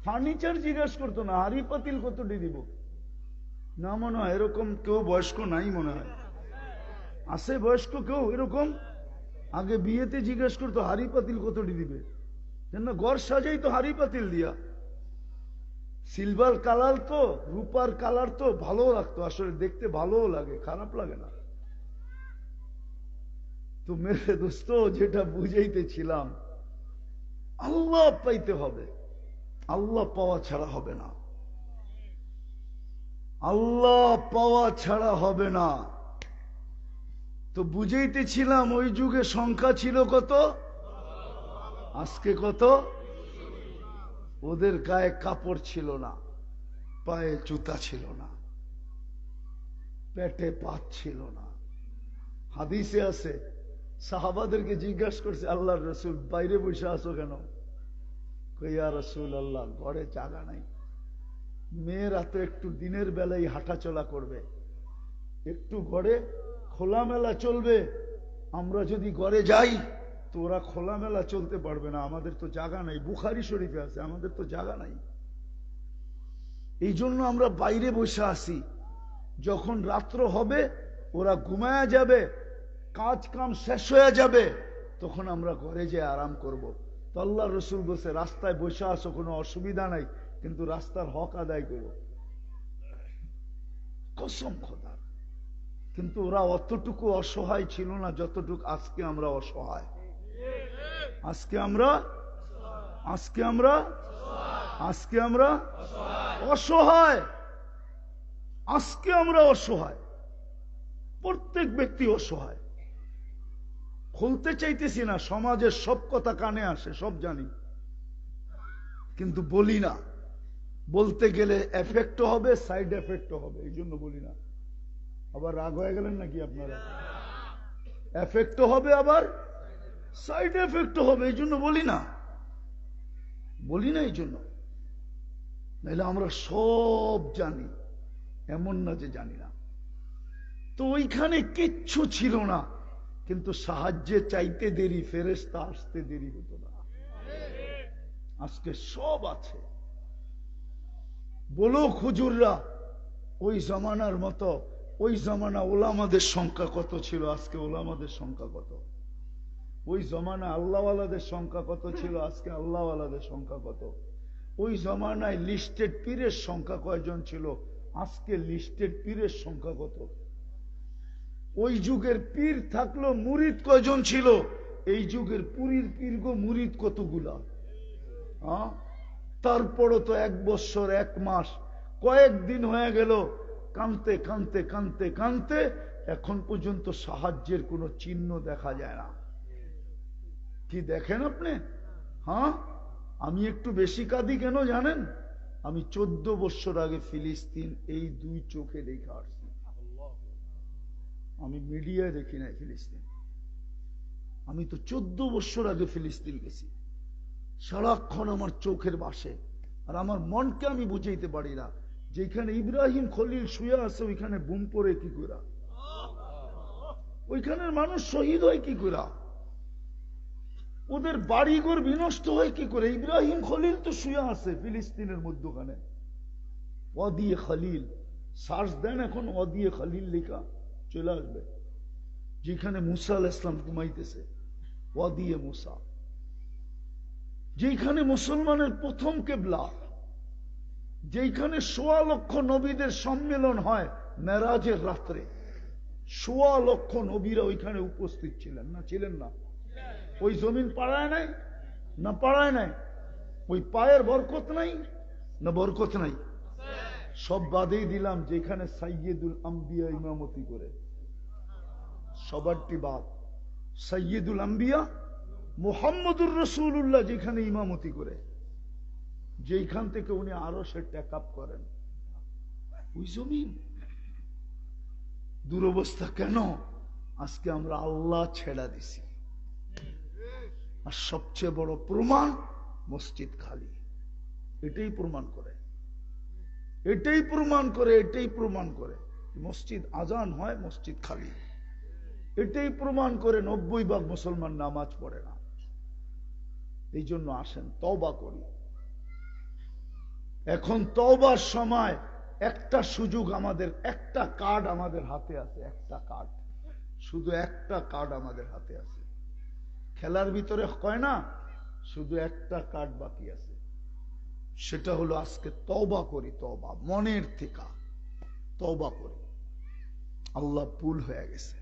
ফার্নিচার জিজ্ঞাসা করতো না, হাড়ি পাতিল কতটি দিব। না মনে হয় এরকম কেউ বয়স্ক নাই, মনে হয় আছে বয়স্ক কেউ এরকম? আগে বিয়েতে জিজ্ঞেস করতো হাড়ি পাতিল কতটি দিবে, কেন ঘর সাজাই তো হাড়ি পাতিল দিয়া। সিলভার কালার তো, রূপার কালার তো ভালো লাগতো, আসলে দেখতে ভালোও লাগে, খারাপ লাগে না। তো মেরে দোস্ত, যেটা বুঝাইতেছিলাম, আল্লাহ পাইতে হবে, আল্লাহ পাওয়া ছাড়া হবে না, আল্লাহ পাওয়া ছাড়া হবে না। তো বুঝাইতেছিলাম ওই যুগে সংখ্যা ছিল কত, আজকে কত? ওদের গায়ে কাপড় ছিল না, পায়ে জুতা ছিল না, পেটে পাত ছিল না। হাদিসে আছে, সাহাবাদেরকে জিজ্ঞাসা করছে আল্লাহর রসুল বাইরে বসে আসো কেন? ইয়া রাসূল আল্লাহ, ঘরে জায়গা নাই, মেয়েরা তো একটু দিনের বেলায় হাঁটাচলা করবে, একটু ঘরে খোলামেলা চলবে, আমরা যদি ঘরে যাই তো ওরা খোলামেলা চলতে পারবে না, আমাদের তো জায়গা নাই। বুখারী শরীফে আছে, আমাদের তো জায়গা নাই। এই জন্য আমরা বাইরে বসে আসি, যখন রাত্র হবে ওরা ঘুমায়া যাবে, কাজ কাম শেষ হয়ে যাবে, তখন আমরা ঘরে যেয়ে আরাম করব। তো আল্লাহর রাসূল বলছে রাস্তায় বসে আসো, কোনো অসুবিধা নাই, কিন্তু রাস্তার হক আদায় করো। কসম খোদার। কিন্তু ওরা অতটুকু অসহায় ছিল না যতটুকু আজকে আমরা অসহায়। আজকে আমরা অসহায়, আজকে আমরা অসহায়, প্রত্যেক ব্যক্তি অসহায়। খুলতে চাইতেছি না, সমাজের সব কথা কানে আসে, সব জানি, কিন্তু বলি না। বলতে গেলে এফেক্টও হবে, সাইড এফেক্টও হবে, এই জন্য বলি না। আবার রাগ হয়ে গেলেন নাকি আপনারা? এফেক্টও হবে, আবার সাইড এফেক্টও হবে, এই জন্য বলি না, এই জন্য। নাহলে আমরা সব জানি, এমন না যে জানি না। তো ওইখানে কিচ্ছু ছিল না, কিন্তু সাহায্যে চাইতে দেরি, ফেরেশতা আসতে দেরি হতো না। আজকে সব আছে। বলো হুজুররা, ওই জমানার মতো, ওই জমানা ওলামাদের সংখ্যা কত ছিল, আজকে ওলামাদের সংখ্যা কত? ওই জমানা আল্লাহওয়ালাদের সংখ্যা কত ছিল, আজকে আল্লাহওয়ালাদের সংখ্যা কত? ওই জমানায় লিস্টেড পীরের সংখ্যা কয়জন ছিল, আজকে লিস্টেড পীরের সংখ্যা কত? ওই যুগের পীর থাকলো, মুরিদ কয়জন ছিল, এই যুগের পুরীর পীর গো মুরিদ কতগুলা? তারপরও তো 1 বছর 1 মাস কয়েকদিন হয়ে গেল, কানতে কানতে কানতে কানতে এখন পর্যন্ত সাহায্যের কোনো চিহ্ন দেখা যায় না। কি দেখেন আপনি? হ্যাঁ, আমি একটু বেশি কাঁদি কেন জানেন? আমি 14 বছর আগে ফিলিস্তিন এই দুই চোখে দেখে আসছি। আমি মিডিয়ায় দেখি নাই ফিলিস্তিন। আমি তো 14 বছর আগে ফিলিস্তিন গেছি। সারাক্ষণ আমার চোখের বাসে, আর আমার মনকে আমি বুঝাইতে পারি না, যেখানে ইব্রাহিম খলিল শুয়ে আছে ওইখানে বুম পড়ে কি করে, ওইখানের মানুষ শহীদ হয় কি করে, ওদের বাড়িঘর বিনষ্ট হয় কি করে। ইব্রাহিম খলিল তো শুয়ে আছে ফিলিস্তিনের মধ্যখানে। ওয়াদিয়ে খলিল সার্চ দেন এখন, ওয়াদিয়ে খলিল লেখা চলে আসবে। যেখানে মুসা আলাইহিস সালাম ঘুমাইতেছে, ওয়াদিয়ে মুসা। যেখানে মুসলমানের প্রথম কিবলা, যেখানে ১৬ লক্ষ নবীদের সম্মেলন হয় মেরাজের রাত্রে। ১৬ লক্ষ নবীরা ওইখানে উপস্থিত ছিলেন না? ছিলেন না? ওই জমিন পাড়ায় নাই না? পাড়ায় নাই? ওই পায়ের বরকত নাই না? বরকত নাই? সব বাদেই দিলাম, যেখানে সাইয়্যিদুল আম্বিয়া ইমামতি করে, সবারটি বাদ। সাইয়্যিদুল আম্বিয়া মুহাম্মদুর রাসূলুল্লাহ যেখানে ইমামতি করে, যেখান থেকে উনি আরো সে টেক আপ করেন, ওই জমিন। দুরবস্থা কেন? আজকে আমরা আল্লাহ ছেড়া দিছি। আর সবচেয়ে বড় প্রমাণ মসজিদ খালি। এটাই প্রমাণ করে, এটাই প্রমাণ করে, এটাই প্রমাণ করে। মসজিদ আজান হয়, মসজিদ খালি। এটাই প্রমাণ করে 90% মুসলমান নামাজ পড়ে না। এই জন্য আসেন তওবা করি। এখন তওবার সময় একটা সুযোগ আমাদের, একটা কার্ড আমাদের হাতে আছে, একটা কার্ড, শুধু একটা কার্ড আমাদের হাতে আছে। খেলার ভিতরে কয় না, শুধু একটা কার্ড বাকি আছে, সেটা হলো আজকে তওবা করি। তওবা মনের থেকে তওবা করি। আল্লাহ ভুল হয়ে গেছে।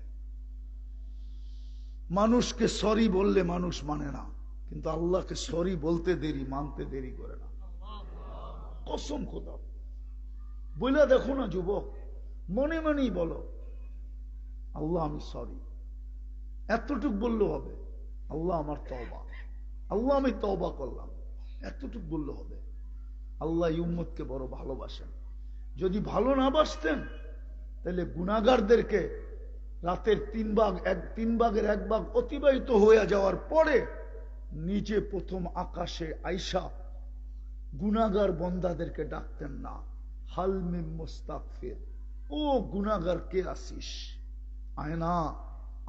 মানুষকে সরি বললে মানুষ মানে না, কিন্তু আল্লাহকে সরি বলতে দেরি, মানতে দেরি করে না। কসম খোদা, বলে দেখো না যুবক, মনে মনেই বলো, আল্লাহ আমি সরি, এতটুক বললে হবে। আল্লাহ আমার তওবা, আল্লাহ আমি তওবা করলাম, এতটুক বললে হবে। আল্লাহ এই উম্মতকে বড় ভালোবাসেন। যদি ভালো না বাসতেন তাহলে গুনাহগারদেরকে রাতের 3 ভাগের 1 ভাগ অতিবাহিত হয়ে যাওয়ার পরে নিজে প্রথম আকাশে আইসা গুনাহগার বন্দাদেরকে ডাকতেন না, হাল মিন মুস্তাগফির, ও গুনাহগার কে আসিস, আয় না,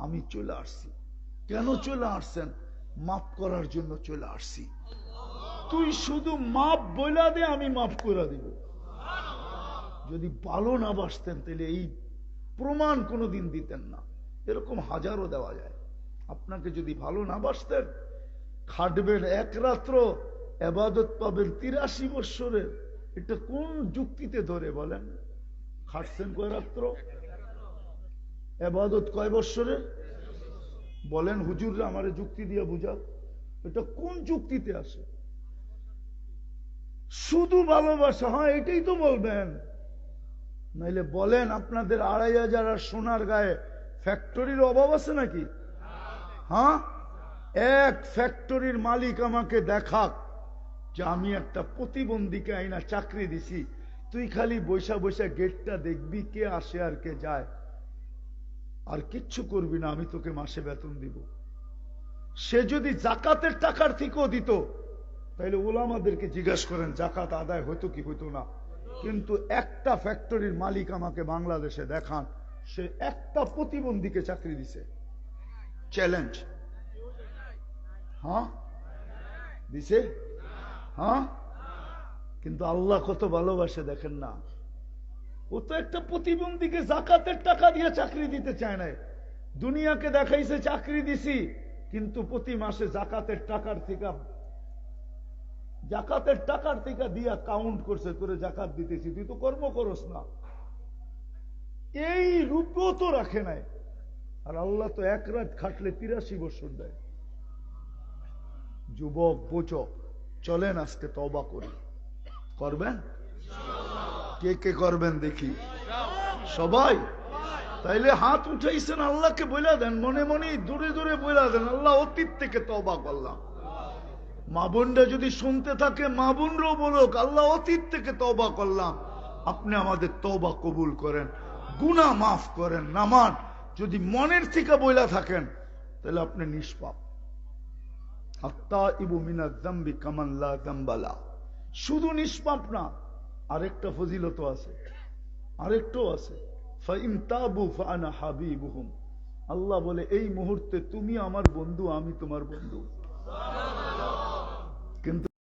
আমি চলে আসছি। কেন চলে আসছেন? মাফ করার জন্য চলে আসছি। তুই শুধু মাফ বইলা দে, আমি মাফ করে দিব। যদি ভালো না বাসতেন তাহলে এই প্রমাণ কোনোদিন দিতেন না। এরকম হাজারও দেওয়া যায়। আপনাকে যদি ভালো না বাসতেন, খাটবেন 1 রাত্র, ইবাদত পাবেন 83 বৎসরের। এটা কোন যুক্তিতে ধরে বলেন? খাটছেন কয় রাত্র, ইবাদত কয় বৎসরের? বলেন হুজুররা আমারে যুক্তি দিয়ে বুঝাও, এটা কোন যুক্তিতে আসে? শুধু ভালোবাসা, হ্যাঁ এটাই তো বলবেন। নাইলে বলেন আপনাদের 2500 আর সোনার গায়ে ফ্যাক্টরির অভাব আছে নাকি? হ্যাঁ, এক ফ্যাক্টরির মালিক আমাকে দেখাক যে আমি একটা প্রতিবন্ধীকে আইনা চাকরি দিছি, তুই খালি বৈশা বৈশা গেটটা দেখবি কে আসে আর কে যায়, আর কিচ্ছু করবি না, আমি তোকে মাসে বেতন দিব। সে যদি জাকাতের টাকার থেকেও দিত, তাহলে ওলামাদেরকে জিজ্ঞাসা করেন জাকাত আদায় হইতো কি হইতো না। কিন্তু একটা ফ্যাক্টরির মালিক আমাকে বাংলাদেশে দেখান, সে একটা প্রতিবন্ধীকে চাকরি দিছে। চ্যালেঞ্জ। হ্যাঁ দিছে, হ্যাঁ। কিন্তু আল্লাহ কত ভালোবাসে দেখেন না। ও তো একটা প্রতিবন্ধীকে জাকাতের টাকা দিয়ে চাকরি দিতে চায় না। দুনিয়াকে দেখাইছে চাকরি দিছি, কিন্তু প্রতি মাসে জাকাতের টাকার থেকে দিয়া কাউন্ট করছে, তোরে জাকাত দিতেছি, তুই তো কর্ম করস না। এই রূপও তো রাখে নাই। আর আল্লাহ তো 1 রাত খাটলে 83 বছর দেয়। যুবক বোঝো, চলেন আজকে তওবা করি। করবেন? কে কে করবেন দেখি? সবাই? তাইলে হাত উঠাইছেন, আল্লাহকে বইলা দেন, মনে মনে দূরে দূরে বইলা দেন, আল্লাহ অতীত থেকে তওবা করলাম। মা বোনরা যদি শুনতে থাকে, মা বোনরাও বলুক, আল্লাহ অতীত থেকে তওবা করলাম, আপনি আমাদের তওবা কবুল করেন, গুনাহ মাফ করেন। নামান যদি মনের থেকে বইলা থাকেন তাহলে আপনি নিষ্পাপ। আত্তাইবু মিনাজ যামবি কামান লা যামবালা। শুধু নিষ্পাপ না, আরেকটা ফজিলত আছে, আরেকটাও আছে। ফাইন তাবু ফাআনা হাবিবুহুম। আল্লাহ বলে এই মুহূর্তে তুমি আমার বন্ধু, আমি তোমার বন্ধু। কিন্তু